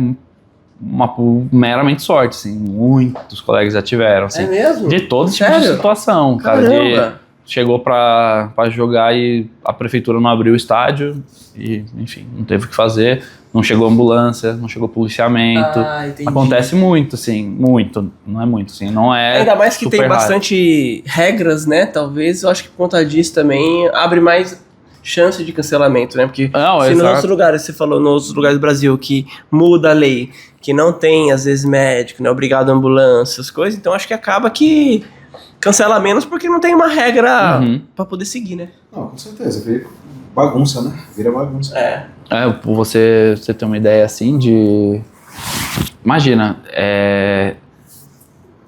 meramente sorte, assim, muitos colegas já tiveram, assim. É mesmo? De todo tipo de situação, cara. Chegou pra jogar e a prefeitura não abriu o estádio e, enfim, não teve o que fazer. Não chegou ambulância, não chegou policiamento. Acontece muito, assim, muito. Não é muito, assim, não é. Ainda mais que tem bastante regras, né? Talvez, eu acho que por conta disso também abre mais chance de cancelamento, né? Porque Não, se nos exato. outros lugares, você falou, nos outros lugares do Brasil, que muda a lei, que não tem, às vezes, médico, né? Obrigado a ambulância, essas coisas, então acho que acaba que cancela menos porque não tem uma regra pra poder seguir, né? Não, com certeza. Vira bagunça, né? Vira bagunça. Você tem uma ideia assim de... Imagina, é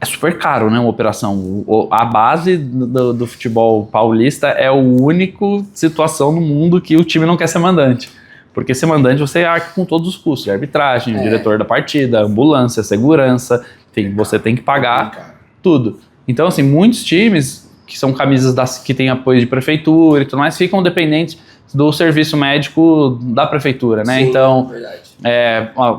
super caro, né, uma operação. A base do futebol paulista é a única situação no mundo que o time não quer ser mandante. Porque ser mandante você arca com todos os custos, de arbitragem, o diretor da partida, ambulância, segurança, enfim, você tem que pagar tudo. Então, assim, muitos times que são camisas que têm apoio de prefeitura e tudo mais, ficam dependentes do serviço médico da prefeitura, né? Sim, então, verdade.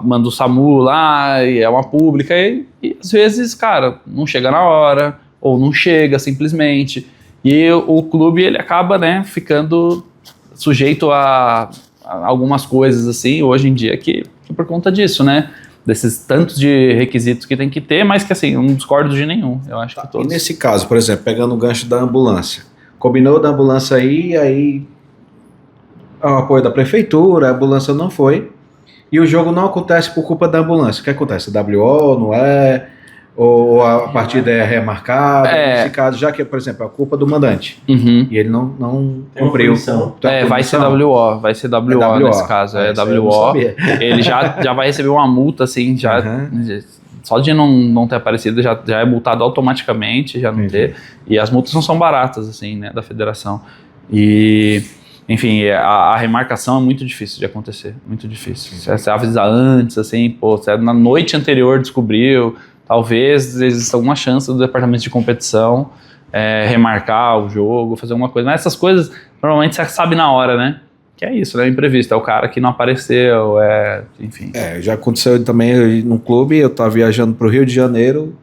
manda o SAMU lá, e é uma pública, e às vezes, cara, não chega na hora, ou não chega simplesmente, e o clube, ele acaba, né, ficando sujeito a algumas coisas, assim, hoje em dia, que por conta disso, né, desses tantos de requisitos que tem que ter, mas que, assim, eu não discordo de nenhum, eu acho que todos... E nesse caso, por exemplo, pegando o gancho da ambulância, combinou da ambulância aí o apoio da prefeitura, a ambulância não foi, e o jogo não acontece por culpa da ambulância. O que acontece? WO, não é? Ou a partida é remarcada? Nesse caso, já que, por exemplo, é a culpa do mandante. Uhum. E ele não Tem uma cumpriu. punição. Vai ser WO, nesse caso, isso eu não WO. sabia. Ele já vai receber uma multa, assim, já... Só de não ter aparecido já é multado automaticamente, já não ter. E as multas não são baratas, assim, né, da federação. E... Enfim, a remarcação é muito difícil de acontecer, muito difícil. Você avisa antes, assim, você na noite anterior descobriu, talvez exista alguma chance do departamento de competição remarcar o jogo, fazer alguma coisa. Mas essas coisas, normalmente você sabe na hora, né? Que é isso, né? Imprevisto, é o cara que não apareceu, enfim. Já aconteceu também no clube, eu estava viajando para o Rio de Janeiro,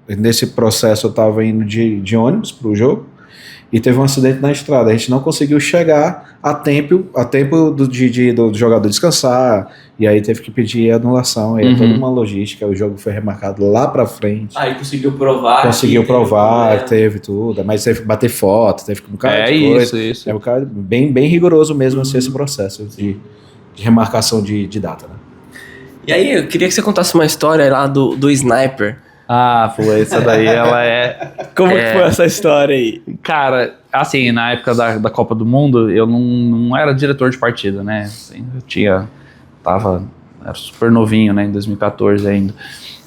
nesse processo eu estava indo de ônibus para o jogo, e teve um acidente na estrada, a gente não conseguiu chegar a tempo do jogador descansar, e aí teve que pedir anulação, aí toda uma logística, o jogo foi remarcado lá pra frente. Aí conseguiu provar. Que teve tudo, mas teve que bater foto, teve que um cara de coisa. Isso. É um cara bem rigoroso mesmo assim, esse processo de remarcação de data, né? E aí, eu queria que você contasse uma história lá do Sniper. Essa daí, ela é... Como que foi essa história aí? Cara, assim, na época da Copa do Mundo, eu não era diretor de partida, né? Assim, era super novinho, né, em 2014 ainda.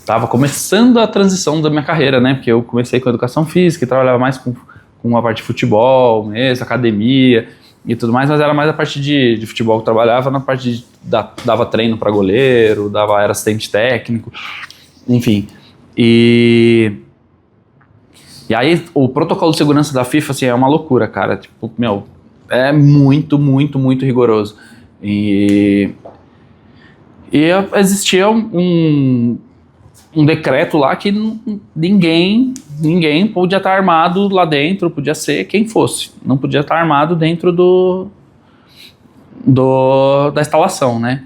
Tava começando a transição da minha carreira, né? Porque eu comecei com educação física e trabalhava mais com a parte de futebol mesmo, academia e tudo mais, mas era mais a parte de futebol que eu trabalhava, na parte dava treino para goleiro, era assistente técnico, enfim... E aí o protocolo de segurança da FIFA, assim, é uma loucura, cara. Tipo, é muito, muito, muito rigoroso. E existia um decreto lá que ninguém podia estar armado lá dentro, podia ser quem fosse. Não podia estar armado dentro da instalação, né?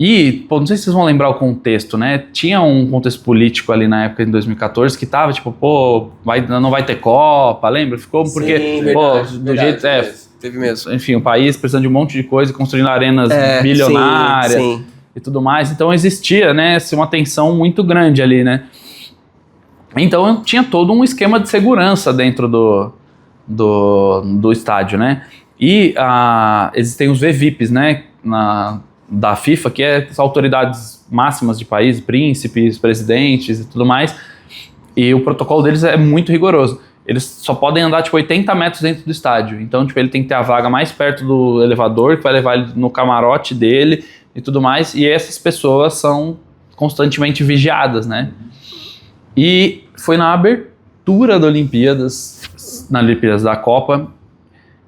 E, não sei se vocês vão lembrar o contexto, né? Tinha um contexto político ali na época, em 2014, que tava tipo, não vai ter Copa, lembra? Ficou porque, verdade, teve mesmo. Enfim, o país precisando de um monte de coisa, construindo arenas bilionárias e tudo mais. Então existia, né, uma tensão muito grande ali, né? Então tinha todo um esquema de segurança dentro do estádio, né? E existem os VVIPs, né, da FIFA, que as autoridades máximas de país, príncipes, presidentes e tudo mais, e o protocolo deles é muito rigoroso. Eles só podem andar, 80 metros dentro do estádio. Então, ele tem que ter a vaga mais perto do elevador, que vai levar ele no camarote dele e tudo mais, e essas pessoas são constantemente vigiadas, né? E foi na abertura da Olimpíadas da Copa,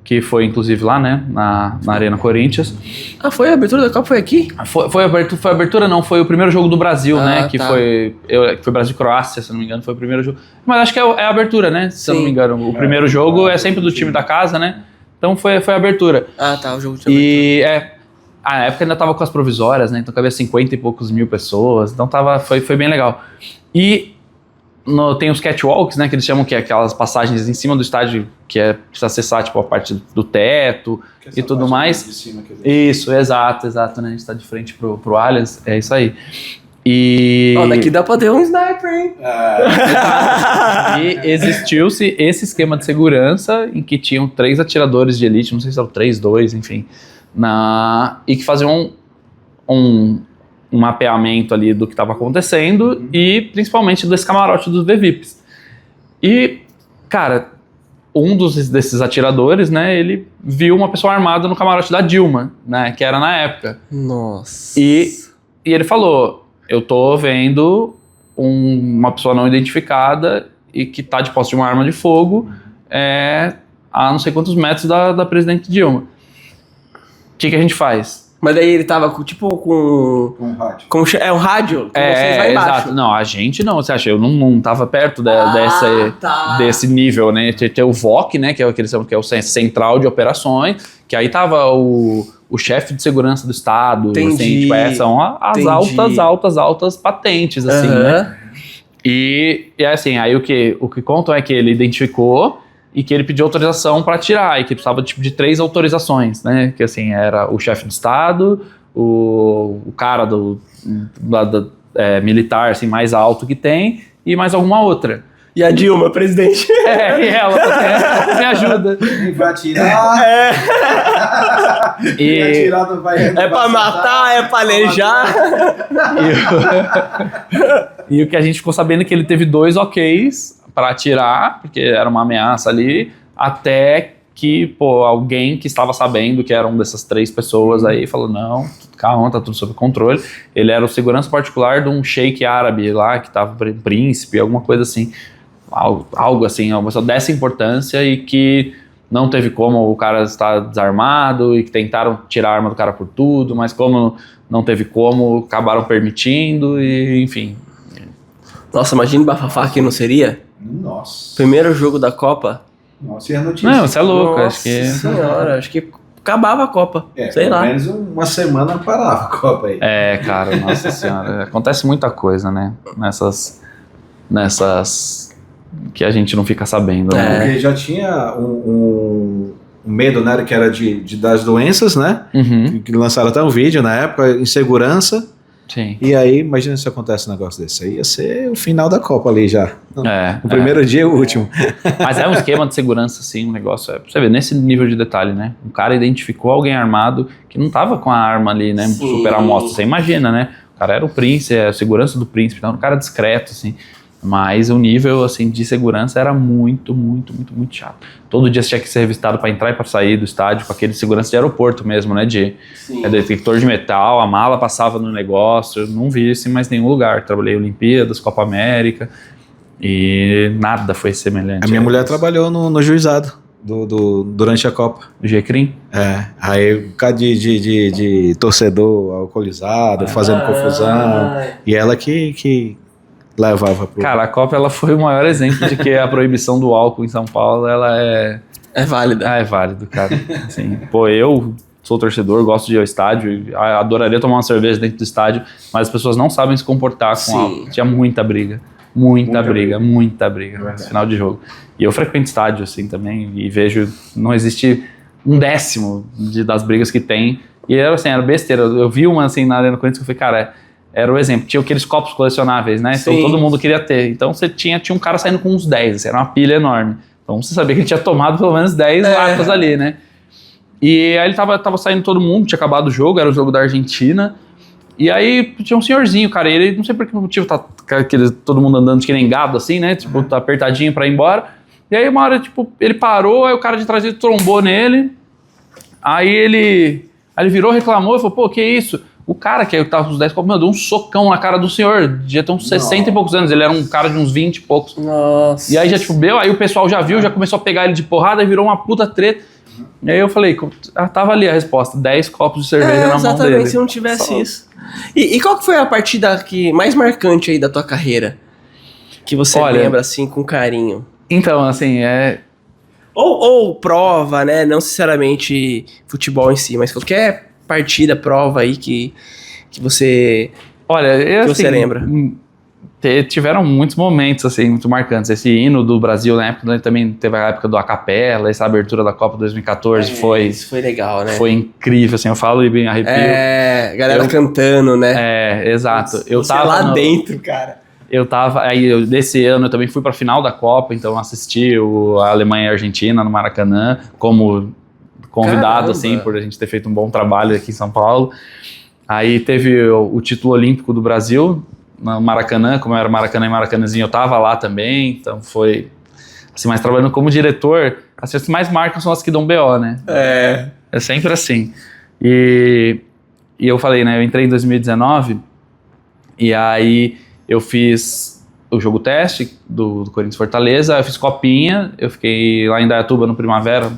que foi inclusive lá, né, na Arena Corinthians. Foi a abertura da Copa, foi aqui? Foi a abertura não, foi o primeiro jogo do Brasil, né, que foi Brasil e Croácia, se não me engano, foi o primeiro jogo. Mas acho que é a abertura, né, se eu não me engano. O primeiro jogo é sempre do time da casa, né, então foi a abertura. O jogo de abertura. E a época ainda tava com as provisórias, né, então cabia 50 e poucos mil pessoas, então foi bem legal. E tem os catwalks, né, que eles chamam que é aquelas passagens em cima do estádio, que é precisa acessar tipo, a parte do teto e tudo mais. De cima, Isso, exato, né? A gente tá de frente pro Allianz, é isso aí. E... daqui dá pra ter um sniper, hein? E existiu-se esse esquema de segurança em que tinham 3 atiradores de elite, não sei se eram 3, 2, enfim, e que faziam um mapeamento ali do que estava acontecendo e principalmente desse camarote dos VVIPs. E, cara, um desses atiradores, né, ele viu uma pessoa armada no camarote da Dilma, né, que era na época. Nossa. E ele falou, eu tô vendo uma pessoa não identificada e que tá de posse de uma arma de fogo a não sei quantos metros da presidente Dilma. O que a gente faz? Mas daí ele tava com um rádio. um rádio? Que vocês lá embaixo. Exato. Não, a gente não, você acha? Eu não tava perto desse nível, né? Tem o VOC, né? Que é o Central de Operações, que aí tava o chefe de segurança do estado. Entendi. Assim, tipo, são as altas patentes, assim, né? E assim, aí o que contam é que ele identificou e que ele pediu autorização para atirar, e que precisava tipo, de 3 autorizações, né? Que assim, era o chefe de estado, o cara militar assim, mais alto que tem, e mais alguma outra. E a Dilma, presidente. E ela me ajuda. E vai atirar. E atirar não vai. É pra matar, é pra alejar. E o que a gente ficou sabendo é que ele teve 2 OKs para atirar, porque era uma ameaça ali, até que, alguém que estava sabendo que era uma dessas 3 pessoas aí falou, não, calma, tá tudo sob controle. Ele era o segurança particular de um sheik árabe lá, que estava príncipe, alguma coisa assim, algo assim, uma pessoa dessa importância e que não teve como o cara estar desarmado e que tentaram tirar a arma do cara por tudo, mas como não teve como, acabaram permitindo e, enfim. Nossa, imagina o bafafá que não seria? Nossa. Primeiro jogo da Copa. Nossa, e a notícia? Não, você é louco, Nossa acho que... senhora, acho que acabava a Copa. Sei lá. Pelo menos uma semana parava a Copa aí. Cara, nossa senhora. Acontece muita coisa, né? Nessas que a gente não fica sabendo. Né? Porque já tinha um medo, né? Que era das doenças, né? Uhum. Que lançaram até um vídeo na época, insegurança. Sim. E aí, imagina se acontece um negócio desse aí. Ia ser o final da Copa ali já. O primeiro primeiro dia e o último. Mas é um esquema de segurança, assim, um negócio. Pra você ver, nesse nível de detalhe, né? Um cara identificou alguém armado que não tava com a arma ali, né? Sim. Super à mostra. Você imagina, né? O cara era o príncipe, a segurança do príncipe, então, um cara discreto, assim. Mas o nível, assim, de segurança era muito, muito, muito, muito chato. Todo dia você tinha que ser revistado para entrar e para sair do estádio, com aquele segurança de aeroporto mesmo, né? Detector de metal, a mala passava no negócio. Eu não vi isso em mais nenhum lugar. Trabalhei em Olimpíadas, Copa América e nada foi semelhante. A minha mulher trabalhou no juizado durante a Copa. Do G-Crim? Aí um bocado de torcedor alcoolizado, fazendo confusão. E ela que levava pro... Cara, a Copa ela foi o maior exemplo de que a proibição do álcool em São Paulo, ela é válida. É válido, cara. Assim, eu sou torcedor, gosto de ir ao estádio, adoraria tomar uma cerveja dentro do estádio, mas as pessoas não sabem se comportar com álcool. Tinha muita briga no final de jogo. E eu frequento estádio, assim, também, e vejo, não existe 1/10 das brigas que tem. E era assim, era besteira. Eu vi uma, assim, na Arena Corinthians, que eu falei, cara, era o exemplo. Tinha aqueles copos colecionáveis, né? Então todo mundo queria ter. Então você tinha um cara saindo com uns 10, assim, era uma pilha enorme. Então você sabia que ele tinha tomado pelo menos 10 latas ali, né? E aí ele tava saindo todo mundo, tinha acabado o jogo, era o jogo da Argentina. E aí tinha um senhorzinho, cara, e ele, não sei por que motivo, tá todo mundo andando de que nem gado, assim, né? Tipo, tá apertadinho pra ir embora. E aí uma hora, tipo, ele parou, aí o cara de trás dele trombou nele. Aí ele virou, reclamou, e falou, pô, que isso? O cara que tava com os 10 copos, meu, deu um socão na cara do senhor. Devia ter uns 60 e poucos anos. Ele era um cara de uns 20 e poucos. Nossa. E aí já, tipo, aí o pessoal já viu, já começou a pegar ele de porrada e virou uma puta treta. E aí eu falei, tava ali a resposta, 10 copos de cerveja na mão dele. Exatamente, se não tivesse isso. E qual que foi a partida mais marcante aí da tua carreira? Que você lembra, assim, com carinho? Então, assim, Ou prova, né? Não necessariamente futebol em si, mas qualquer partida, prova aí que você... Olha, você lembra? tiveram muitos momentos, assim, muito marcantes. Esse hino do Brasil, na época, também teve a época do A Capella, essa abertura da Copa 2014 Isso foi legal, né? Foi incrível, assim, eu falo e bem arrepio. Galera cantando, né? Exato. Eu Você tava lá dentro, cara. Desse ano eu também fui pra final da Copa, então assisti a Alemanha e a Argentina no Maracanã, como convidado, Caramba. assim, por a gente ter feito um bom trabalho aqui em São Paulo. Aí teve o título olímpico do Brasil, no Maracanã, como era Maracanã e Maracanãzinho, eu tava lá também, então foi... Assim, mas trabalhando como diretor, as coisas que mais marcam são as que dão BO, né? É sempre assim. E eu falei, né, eu entrei em 2019, e aí eu fiz o jogo teste do Corinthians Fortaleza, eu fiz copinha, eu fiquei lá em Indaiatuba no Primavera,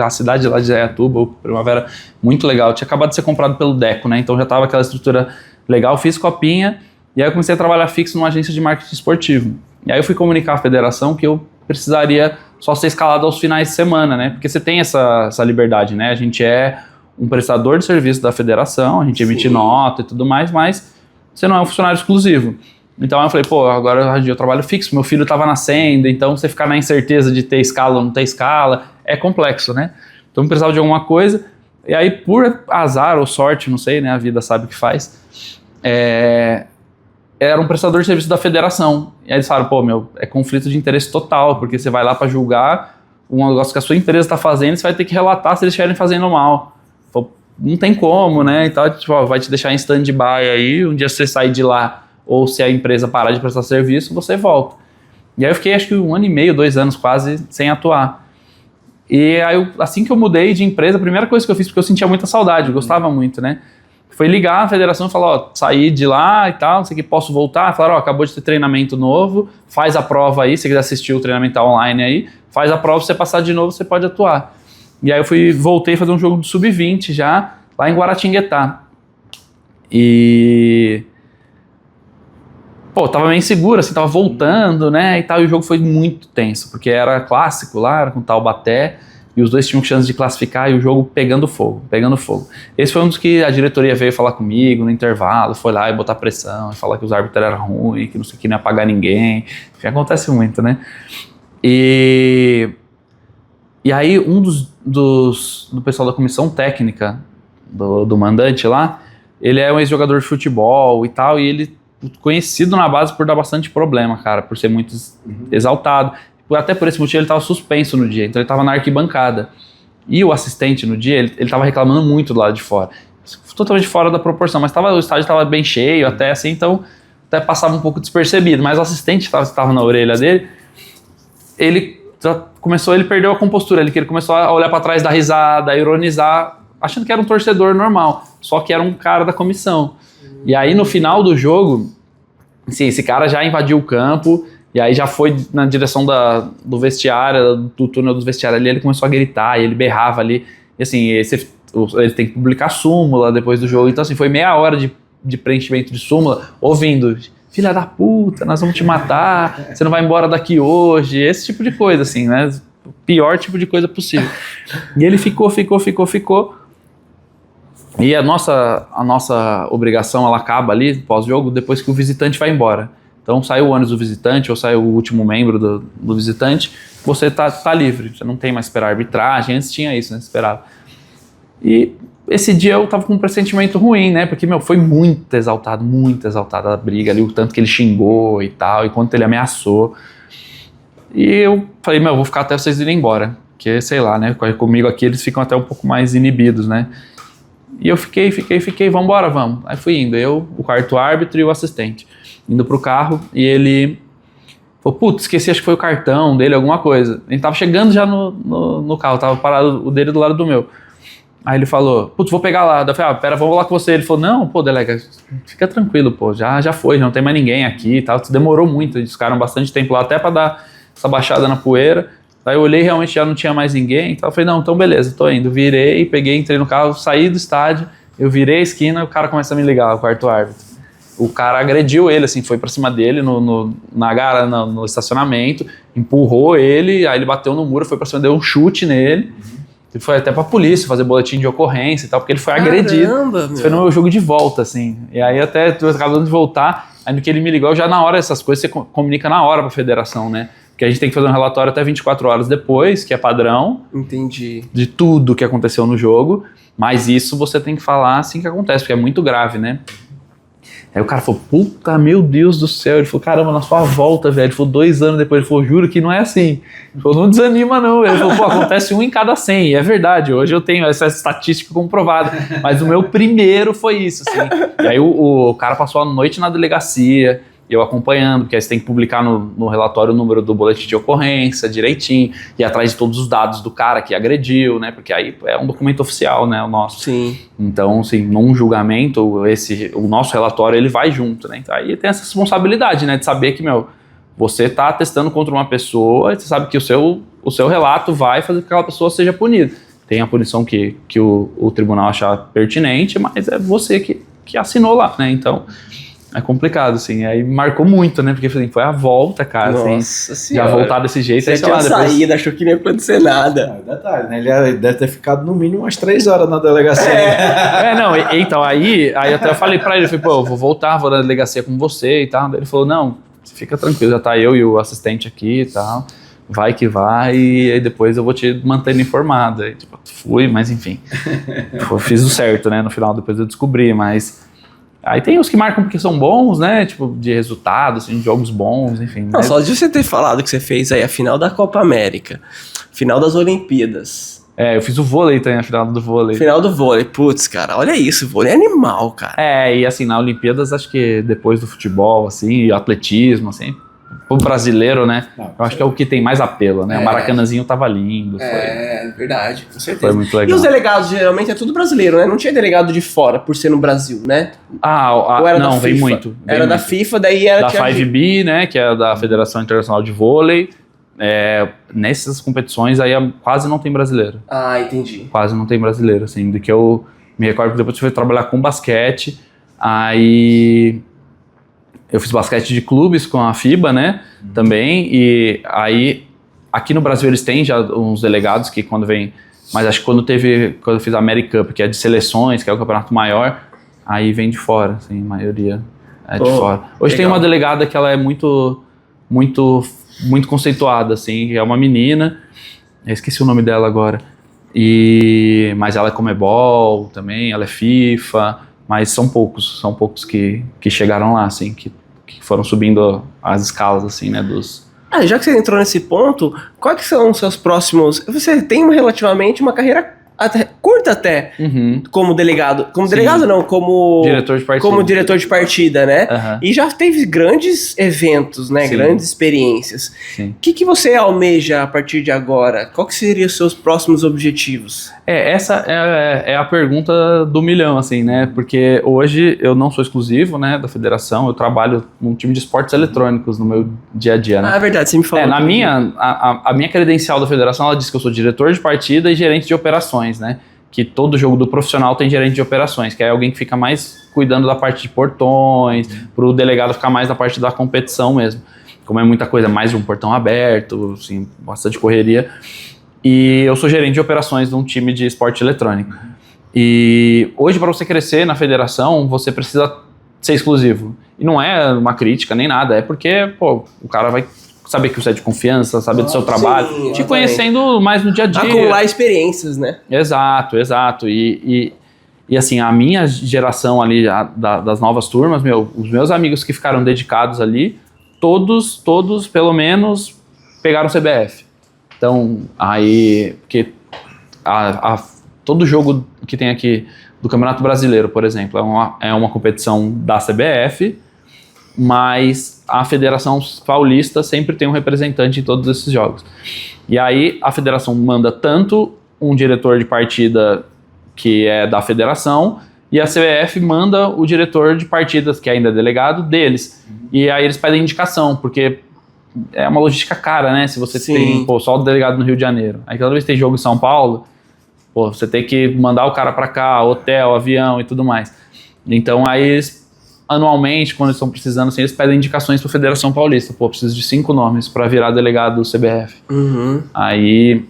a cidade lá de Indaiatuba, o Primavera, muito legal, tinha acabado de ser comprado pelo Deco, né, então já tava aquela estrutura legal, fiz copinha, e aí eu comecei a trabalhar fixo numa agência de marketing esportivo. E aí eu fui comunicar à federação que eu precisaria só ser escalado aos finais de semana, né, porque você tem essa liberdade, né, a gente é um prestador de serviço da federação, a gente emite nota e tudo mais, mas você não é um funcionário exclusivo. Então eu falei, agora eu trabalho fixo, meu filho estava nascendo, então você ficar na incerteza de ter escala ou não ter escala, é complexo, né? Então eu precisava de alguma coisa, e aí por azar ou sorte, não sei, né, a vida sabe o que faz, era um prestador de serviço da federação. E aí eles falaram, é conflito de interesse total, porque você vai lá para julgar um negócio que a sua empresa está fazendo, você vai ter que relatar se eles estiverem fazendo mal. Não tem como, né? Então, vai te deixar em stand-by aí, um dia você sair de lá, ou se a empresa parar de prestar serviço, você volta. E aí eu fiquei, acho que 1 ano e meio, 2 anos quase, sem atuar. E aí, assim que eu mudei de empresa, a primeira coisa que eu fiz, porque eu sentia muita saudade, eu gostava muito, né? Foi ligar a federação e falar, saí de lá e tal, não sei o que, posso voltar? Falaram, acabou de ter treinamento novo, faz a prova aí, se você quiser assistir o treinamento online aí, faz a prova, se você passar de novo, você pode atuar. E aí eu voltei a fazer um jogo de sub-20 já, lá em Guaratinguetá. E... tava meio inseguro, assim, tava voltando, né, e tal, e o jogo foi muito tenso, porque era clássico lá, era com Taubaté, e os dois tinham chance de classificar, e o jogo pegando fogo. Esse foi um dos que a diretoria veio falar comigo no intervalo, foi lá e botar pressão, e falar que os árbitros eram ruins, que não sei o que, não ia pagar ninguém, enfim, acontece muito, né. E aí um do pessoal da comissão técnica do mandante lá, ele é um ex-jogador de futebol e tal, e ele conhecido na base por dar bastante problema, cara, por ser muito exaltado. Até por esse motivo ele estava suspenso no dia, então ele estava na arquibancada. E o assistente no dia, ele estava reclamando muito do lado de fora. Totalmente fora da proporção, mas o estádio estava bem cheio até assim, então até passava um pouco despercebido. Mas o assistente estava na orelha dele, ele perdeu a compostura, ele começou a olhar para trás, dar risada, a ironizar, achando que era um torcedor normal, só que era um cara da comissão. E aí no final do jogo, assim, esse cara já invadiu o campo, e aí já foi na direção do vestiário, do túnel dos vestiários ali, ele começou a gritar, e ele berrava ali, e assim, ele tem que publicar súmula depois do jogo, então assim, foi meia hora de preenchimento de súmula, ouvindo, filha da puta, nós vamos te matar, você não vai embora daqui hoje, esse tipo de coisa, assim, né, o pior tipo de coisa possível. E ele ficou, e a nossa obrigação, ela acaba ali, pós-jogo, depois que o visitante vai embora. Então sai o ônibus do visitante, ou sai o último membro do visitante, você tá livre, você não tem mais que esperar arbitragem, antes tinha isso, né, esperava. E esse dia eu tava com um pressentimento ruim, né, porque, foi muito exaltada a briga ali, o tanto que ele xingou e tal, e quanto ele ameaçou. E eu falei, vou ficar até vocês irem embora, porque, sei lá, né, comigo aqui eles ficam até um pouco mais inibidos, né. E eu fiquei, vambora. Aí fui indo, eu, o quarto árbitro e o assistente, indo pro carro, e ele falou, esqueci, acho que foi o cartão dele, alguma coisa. Ele tava chegando já no carro, tava parado o dele do lado do meu. Aí ele falou, vou pegar lá. Eu falei, pera, vamos lá com você. Ele falou, não, delega, fica tranquilo, já foi, não tem mais ninguém aqui e tal. Demorou muito, eles ficaram bastante tempo lá, até pra dar essa baixada na poeira. Aí eu olhei, realmente já não tinha mais ninguém, então eu falei, não, então beleza, tô indo. Virei, entrei no carro, saí do estádio, eu virei a esquina, o cara começa a me ligar, o quarto árbitro. O cara agrediu ele, assim, foi pra cima dele no estacionamento, empurrou ele, aí ele bateu no muro, foi pra cima, deu um chute nele, Ele foi até pra polícia fazer boletim de ocorrência e tal, porque ele foi Caramba, agredido. meu. Isso foi no jogo de volta, assim. E aí até tu acabando de voltar, aí no que ele me ligou, já na hora essas coisas você comunica na hora pra federação, né? Porque a gente tem que fazer um relatório até 24 horas depois, que é padrão. Entendi. De tudo que aconteceu no jogo, mas isso você tem que falar assim que acontece, porque é muito grave, né? Aí o cara falou, puta, meu Deus do céu. Ele falou, caramba, na sua volta, velho. Ele falou, 2 anos depois. Ele falou, juro que não é assim. Ele falou, não desanima não. Ele falou, pô, acontece 1 em cada 100. E é verdade, hoje eu tenho essa estatística comprovada. Mas o meu primeiro foi isso, assim. E aí o cara passou a noite na delegacia, eu acompanhando, porque aí você tem que publicar no relatório o número do boletim de ocorrência direitinho, e atrás de todos os dados do cara que agrediu, né? Porque aí é um documento oficial, né? O nosso. Sim. Então, assim, num julgamento, o nosso relatório, ele vai junto, né? Então, aí tem essa responsabilidade, né? De saber que, você tá atestando contra uma pessoa, e você sabe que o seu relato vai fazer com que aquela pessoa seja punida. Tem a punição que o tribunal achar pertinente, mas é você que assinou lá, né? Então, é complicado, assim. Aí marcou muito, né? Porque assim, foi a volta, cara. Nossa assim, senhora. Já voltar desse jeito. Você aí, sei tinha lá, depois... saído, achou que não ia acontecer nada. Detalhe, né? Ele deve ter ficado no mínimo umas 3 horas na delegacia. Não, então, aí até eu falei pra ele, eu falei, pô, eu vou voltar, vou na delegacia com você e tal. Daí ele falou, não, fica tranquilo, já tá eu e o assistente aqui e tal. Vai que vai, e aí depois eu vou te mantendo informado. Aí, tipo, fui, mas enfim. Eu fiz o certo, né? No final, depois eu descobri, mas... Aí tem os que marcam porque são bons, né? Tipo, de resultados, assim, de jogos bons, enfim. Não, só de você ter falado que você fez aí a final da Copa América, final das Olimpíadas. Eu fiz o vôlei também, a final do vôlei. Final do vôlei, putz, cara, olha isso, o vôlei é animal, cara. E assim, na Olimpíadas, acho que depois do futebol, assim, e atletismo, assim, o brasileiro, né? Eu acho que é o que tem mais apelo, né? O Maracanãzinho tava lindo. Verdade, com certeza. Foi muito legal. E os delegados, geralmente, é tudo brasileiro, né? Não tinha delegado de fora, por ser no Brasil, né? Ou era não, vem muito. Era da FIFA, daí era... Da 5B, né? Que é da Federação Internacional de Vôlei. Nessas competições aí quase não tem brasileiro. Ah, entendi. Quase não tem brasileiro, assim. Do que eu me recordo que depois eu fui trabalhar com basquete, aí... Eu fiz basquete de clubes com a FIBA, né, também, e aí aqui no Brasil eles têm já uns delegados que quando vem, mas acho que quando eu fiz a AmeriCup, que é de seleções, que é o campeonato maior, aí vem de fora, assim, a maioria é de fora. Hoje legal. Tem uma delegada que ela é muito conceituada, assim, que é uma menina, eu esqueci o nome dela agora, mas ela é Comebol também, ela é FIFA, mas são poucos que chegaram lá, assim, que foram subindo as escalas, assim, né, dos... Já que você entrou nesse ponto, quais que são os seus próximos... Você tem relativamente uma carreira curta até, como delegado. Como Sim. delegado não, como... Diretor de partida. Como diretor de partida, né? E já teve grandes eventos, né? Sim. Grandes experiências. O que você almeja a partir de agora? Qual que seriam os seus próximos objetivos? Essa é a pergunta do milhão, assim, né? Porque hoje eu não sou exclusivo, né, da federação, eu trabalho num time de esportes eletrônicos no meu dia a dia, né? É verdade, você me falou. A minha credencial da federação, ela diz que eu sou diretor de partida e gerente de operações, né? Que todo jogo do profissional tem gerente de operações, que é alguém que fica mais cuidando da parte de portões, para o delegado ficar mais na parte da competição mesmo. Como é muita coisa, mais de um portão aberto, assim, bastante correria. E eu sou gerente de operações de um time de esporte eletrônico. E hoje, para você crescer na federação, você precisa ser exclusivo. E não é uma crítica nem nada, é porque o cara vai saber que você é de confiança, saber do seu trabalho, te conhecendo mais no dia a dia. Acumular experiências, né? Exato. E assim, a minha geração ali, das novas turmas, os meus amigos que ficaram dedicados ali, todos, pelo menos, pegaram o CBF. Então, aí, porque todo jogo que tem aqui do Campeonato Brasileiro, por exemplo, é uma competição da CBF, mas a Federação Paulista sempre tem um representante em todos esses jogos. E aí a Federação manda tanto um diretor de partida que é da Federação, e a CBF manda o diretor de partidas, que ainda é delegado, deles. E aí eles pedem indicação, porque é uma logística cara, né? Se você tem só o delegado no Rio de Janeiro. Aí cada vez que tem jogo em São Paulo, você tem que mandar o cara pra cá, hotel, avião e tudo mais. Então aí eles, anualmente, quando eles estão precisando, assim, eles pedem indicações pra Federação Paulista. Preciso de 5 nomes pra virar delegado do CBF. Aí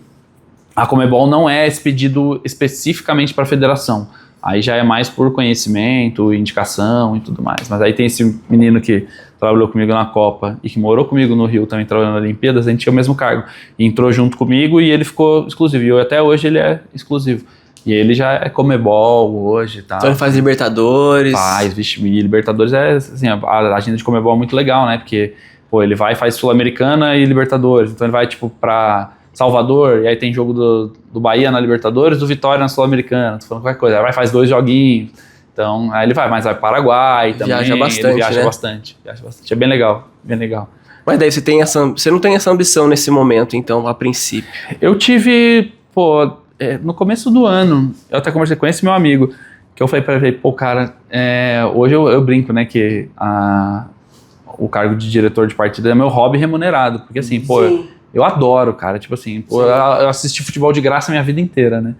a Conmebol não é expedido especificamente para a federação. Aí já é mais por conhecimento, indicação e tudo mais. Mas aí tem esse menino que trabalhou comigo na Copa e que morou comigo no Rio também trabalhando na Olimpíadas, a gente tinha o mesmo cargo. E entrou junto comigo e ele ficou exclusivo. E até hoje ele é exclusivo. E ele já é Conmebol hoje, tá? Então ele faz Libertadores. Faz, vixe, e Libertadores é, assim, a agenda de Conmebol é muito legal, né? Porque, pô, ele vai e faz Sul-Americana e Libertadores. Então ele vai, tipo, pra Salvador, e aí tem jogo do Bahia na Libertadores, do Vitória na Sul-Americana, tô falando qualquer coisa. Aí vai faz 2 joguinhos. Então, aí ele vai, mas vai para Paraguai também. Viaja bastante, ele viaja né? bastante. É bem legal, bem legal. Mas daí você não tem essa ambição nesse momento, então, a princípio. Eu tive, pô, no começo do ano, eu até conversei com esse meu amigo, que eu falei pra ele, pô, cara, hoje eu brinco, né, que o cargo de diretor de partida é meu hobby remunerado, porque assim, pô, eu adoro, cara, tipo assim, pô, eu assisti futebol de graça a minha vida inteira, né,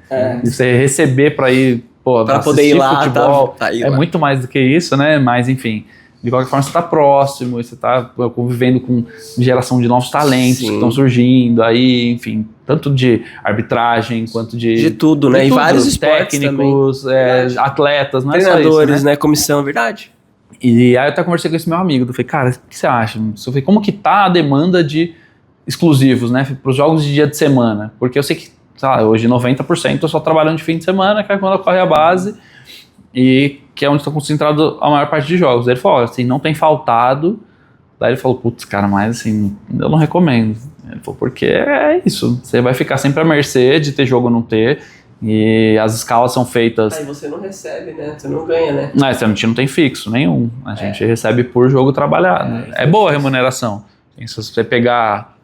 e você receber pra ir, pô, pra poder ir lá, futebol, tá aí é lá. muito mais do que isso, né, mas enfim... De qualquer forma, você está próximo, você está convivendo com geração de novos talentos que estão surgindo, aí, enfim, tanto de arbitragem quanto de tudo, né? E vários esportes técnicos, atletas, não é treinadores, só isso, né? Comissão, verdade. E aí eu até conversei com esse meu amigo, eu falei, cara, o que você acha? Eu falei, como que tá a demanda de exclusivos, né, para os jogos de dia de semana? Porque eu sei que, sei lá, hoje 90% eu só trabalhando de fim de semana, que é quando ocorre a base, e que é onde está concentrado a maior parte de jogos. Aí ele falou, assim, não tem faltado. Daí ele falou, putz, cara, mas assim, eu não recomendo. Ele falou, porque é isso, você vai ficar sempre à mercê de ter jogo ou não ter, e as escalas são feitas... Aí você não recebe, né? Você não ganha, né? Não, a gente não tem fixo nenhum, a gente recebe por jogo trabalhado. É boa a remuneração. Se você pegar...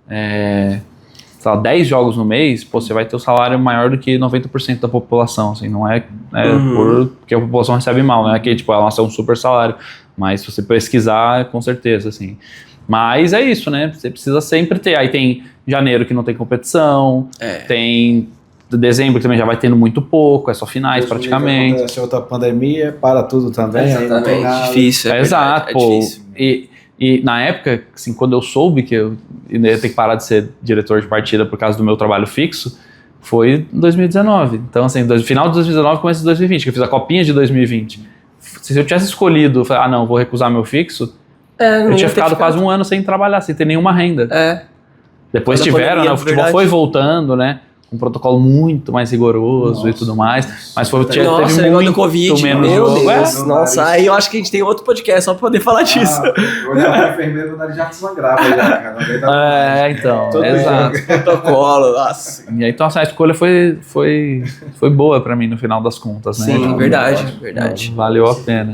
sei lá, 10 jogos no mês, pô, você vai ter o salário maior do que 90% da população, assim, não é porque a população recebe mal, não é que, tipo, nossa, é um super salário, mas se você pesquisar, com certeza, assim. Mas é isso, né, você precisa sempre ter, aí tem janeiro que não tem competição, tem dezembro que também já vai tendo muito pouco, é só finais praticamente. Acontece outra pandemia, para tudo também. Exatamente, difícil. Exato, pô, difícil. E na época, assim, quando eu soube que eu ia ter que parar de ser diretor de partida por causa do meu trabalho fixo, foi em 2019. Então, assim, final de 2019 começo de 2020, que eu fiz a copinha de 2020. Se eu tivesse escolhido, não, vou recusar meu fixo, eu tinha ficado quase um ano sem trabalhar, sem ter nenhuma renda. Depois tiveram, né, o futebol foi voltando, né? Um protocolo muito mais rigoroso e tudo mais, mas teve muito do COVID, menos meu jogo. Deus, nossa, aí eu acho que a gente tem outro podcast só pra poder falar disso. Eu olhava o enfermeiro, o nariz já sangrava já, cara. Então, Todo exato. Protocolo, nossa. E aí, então, assim, a escolha foi boa pra mim no final das contas, né? Sim, Então, verdade. Valeu a pena.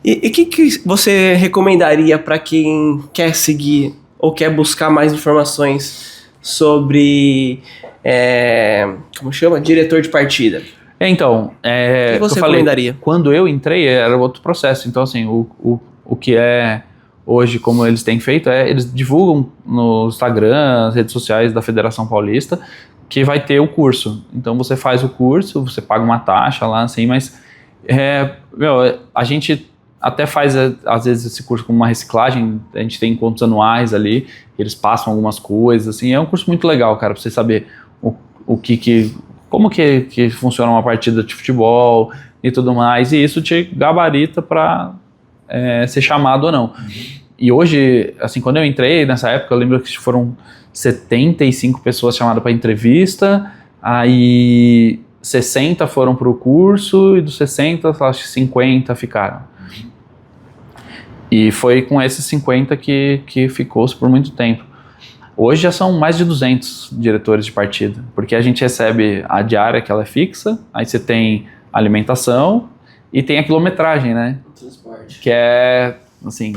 E o que você recomendaria pra quem quer seguir ou quer buscar mais informações sobre... como chama? Diretor de partida. Então, o que você eu falei, recomendaria? quando eu entrei era outro processo. Então, assim, o que é hoje, como eles têm feito, eles divulgam no Instagram, as redes sociais da Federação Paulista, que vai ter o curso. Então, você faz o curso, você paga uma taxa lá, assim, mas a gente até faz, às vezes, esse curso como uma reciclagem. A gente tem encontros anuais ali, eles passam algumas coisas, assim, é um curso muito legal, cara, pra você saber como que funciona uma partida de futebol e tudo mais, e isso te gabarita para ser chamado ou não. E hoje, assim, quando eu entrei nessa época, eu lembro que foram 75 pessoas chamadas para entrevista, aí 60 foram para o curso, e dos 60, acho que 50 ficaram. E foi com esses 50 que ficou-se por muito tempo. Hoje já são mais de 200 diretores de partida, porque a gente recebe a diária, que ela é fixa, aí você tem a alimentação e tem a quilometragem, né? Transporte. Que é, assim,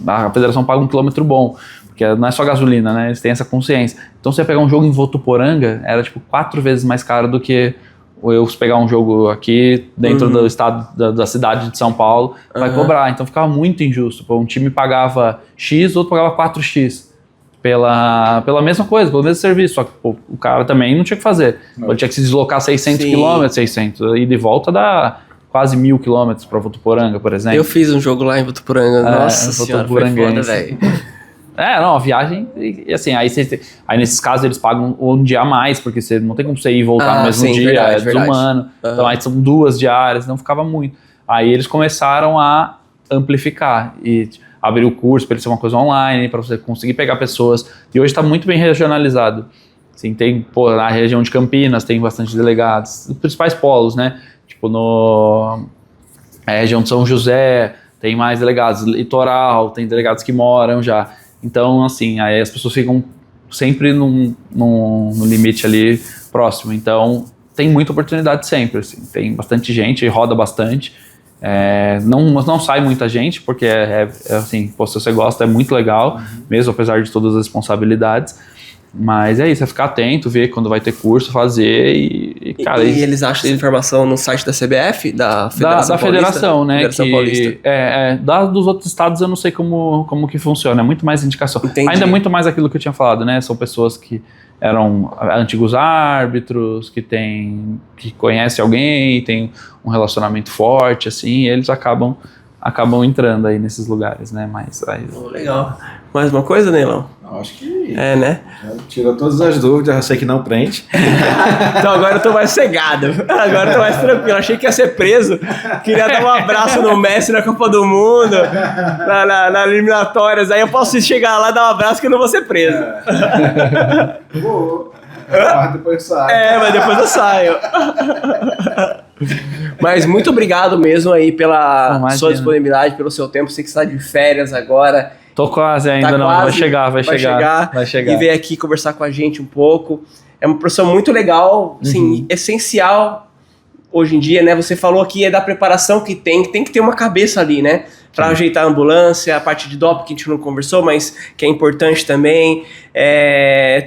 a federação paga um quilômetro bom, porque não é só gasolina, né? Eles têm essa consciência. Então, se você pegar um jogo em Votuporanga, era tipo 4 vezes mais caro do que eu pegar um jogo aqui dentro do estado da cidade de São Paulo, vai cobrar. Então, ficava muito injusto. Um time pagava X, outro pagava 4X. Pela mesma coisa, pelo mesmo serviço, só que o cara também não tinha que fazer. Ele tinha que se deslocar 600 quilômetros, 600, e de volta dá quase 1.000 quilômetros para Votuporanga, por exemplo. Eu fiz um jogo lá em Votuporanga, nossa senhora, foi foda, velho. Não, a viagem, e assim, aí nesses casos eles pagam um dia a mais, porque você não tem como você ir e voltar no mesmo dia, verdade, é desumano. Então aí são 2 diárias, não ficava muito. Aí eles começaram a amplificar e abrir o curso para ele ser uma coisa online, para você conseguir pegar pessoas. E hoje está muito bem regionalizado. Assim, tem, na região de Campinas tem bastante delegados, os principais polos, né? Tipo, região de São José, tem mais delegados. Litoral, tem delegados que moram já. Então, assim, aí as pessoas ficam sempre no limite ali próximo. Então, tem muita oportunidade sempre, assim. Tem bastante gente, roda bastante. Não sai muita gente, porque assim, se você gosta, é muito legal, mesmo apesar de todas as responsabilidades. Mas é isso, é ficar atento, ver quando vai ter curso, fazer cara... E eles acham essa informação no site da CBF, da Federação da Federação, né? Federação Paulista. Dos outros estados eu não sei como que funciona, é muito mais indicação. Entendi. Ainda é muito mais aquilo que eu tinha falado, né? São pessoas que eram antigos árbitros, que conhecem alguém, tem um relacionamento forte, assim, e eles acabam entrando aí nesses lugares, né? Mas aí... Legal. Mais uma coisa, Neilão? Não, acho que... né? Tirou todas as dúvidas, eu sei que não prende. Então agora eu tô mais cegado. Agora eu tô mais tranquilo. Achei que ia ser preso. Queria dar um abraço no Messi na Copa do Mundo, na eliminatórias. Aí eu posso chegar lá e dar um abraço que eu não vou ser preso. Vou. Mas depois sai. Mas depois eu saio. Mas muito obrigado mesmo aí pela sua disponibilidade, pelo seu tempo. Sei que você está de férias agora. Tô quase ainda, tá não. Quase, vai chegar. E veio aqui conversar com a gente um pouco. É uma profissão muito legal, assim, essencial hoje em dia, né? Você falou aqui da preparação que tem que ter uma cabeça ali, né? Para ajeitar a ambulância, a parte de doping que a gente não conversou, mas que é importante também.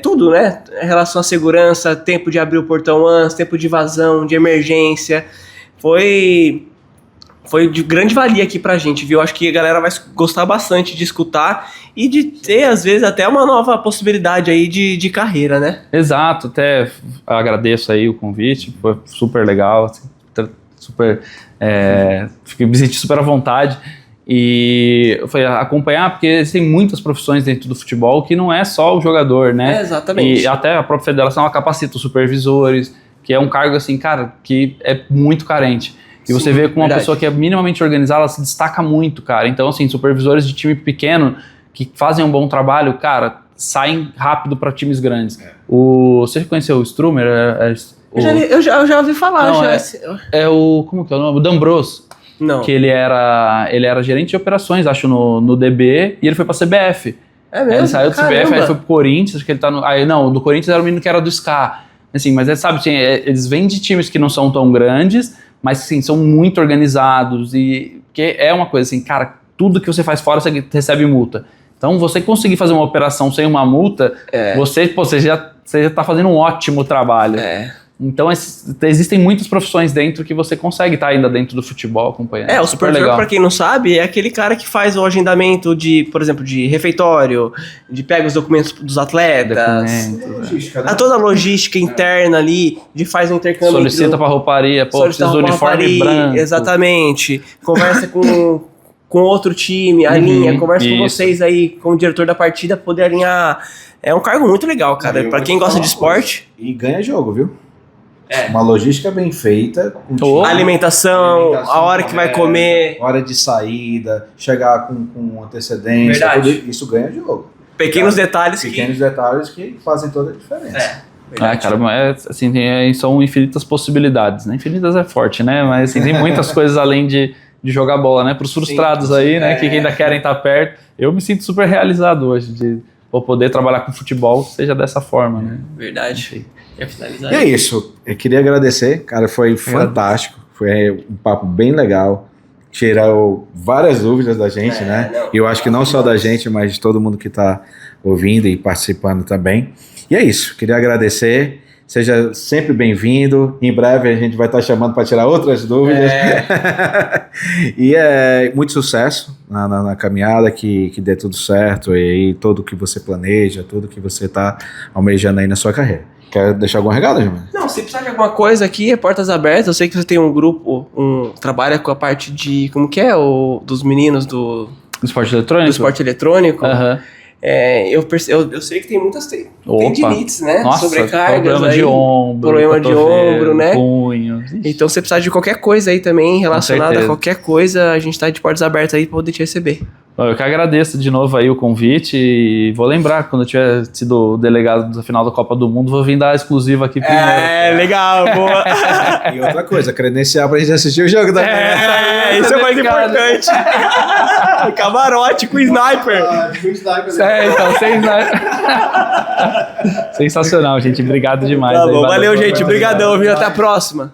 Tudo, né? Em relação à segurança, tempo de abrir o portão antes, tempo de vazão, de emergência. Foi de grande valia aqui pra gente, viu? Acho que a galera vai gostar bastante de escutar e de ter, às vezes, até uma nova possibilidade aí de carreira, né? Até agradeço aí o convite, foi super legal, assim, me senti super à vontade. E foi acompanhar, porque existem muitas profissões dentro do futebol que não é só o jogador, né? Exatamente. E até a própria federação ela capacita os supervisores, que é um cargo, assim, cara, que é muito carente. E você vê com uma pessoa que é minimamente organizada, ela se destaca muito, cara. Então, assim, supervisores de time pequeno que fazem um bom trabalho, cara, saem rápido para times grandes. Você conheceu o Strumer? Eu já ouvi falar. Como que é o nome? O D'Ambrosio. Não. Que ele era gerente de operações, acho, no DB, e ele foi pra CBF. É mesmo? Ele saiu do CBF, aí foi pro Corinthians, acho que ele tá no... do Corinthians era o menino que era do SCA. Assim, mas sabe, assim, eles vêm de times que não são tão grandes, mas assim, são muito organizados, e que é uma coisa assim, cara, tudo que você faz fora você recebe multa. Então, você conseguir fazer uma operação sem uma multa, você já tá fazendo um ótimo trabalho. Então, existem muitas profissões dentro que você consegue estar ainda dentro do futebol acompanhando. O supervisor, pra quem não sabe, é aquele cara que faz o agendamento por exemplo, de refeitório, de pega os documentos dos atletas, toda a logística interna ali, de faz o intercâmbio. Solicita pra rouparia, precisa do uniforme branco. Exatamente. Conversa com outro time, alinha, conversa com vocês aí, com o diretor da partida, poder alinhar. É um cargo muito legal, cara, pra quem gosta de esporte. E ganha jogo, viu? Uma logística bem feita. Alimentação, a hora que vai comer. Hora de saída, chegar com antecedência. Isso ganha jogo. Pequenos detalhes que fazem toda a diferença. Cara, assim, são infinitas possibilidades, né? Infinitas é forte, né? Mas assim, tem muitas coisas além de jogar bola, né? Para os frustrados aí, né? Que ainda querem estar perto. Eu me sinto super realizado hoje de poder trabalhar com futebol, seja dessa forma, né? Verdade. E é isso. Eu queria agradecer, cara, foi fantástico. Foi um papo bem legal. Tirou várias dúvidas da gente, né? E eu acho que não só da gente, mas de todo mundo que está ouvindo e participando também. E é isso. Queria agradecer. Seja sempre bem-vindo. Em breve a gente vai estar chamando para tirar outras dúvidas. E muito sucesso na caminhada, que dê tudo certo. E tudo que você planeja, tudo que você está almejando aí na sua carreira. Quer deixar algum recado, Gilmar? Não, se precisar de alguma coisa aqui, portas abertas. Eu sei que você tem um grupo, trabalha com a parte de... Como que é? Dos meninos do esporte eletrônico? Do esporte eletrônico. Eu sei que tem muitas tendinites, né? Nossa, sobrecargas problema aí, de ombro, problema de ombro, né? punho. Então, se você precisar de qualquer coisa aí também relacionada a certeza. qualquer coisa, a gente tá de portas abertas aí pra poder te receber. Eu que agradeço de novo aí o convite e vou lembrar, quando eu tiver sido o delegado da final da Copa do Mundo, vou vir dar exclusiva aqui primeiro. Legal, boa. E outra coisa, credencial pra gente assistir o jogo também. Isso é mais importante. Camarote com sniper. Então, sensacional, gente. Obrigado demais. Tá aí, bom, valeu, pela gente. Obrigadão, viu? Até a próxima.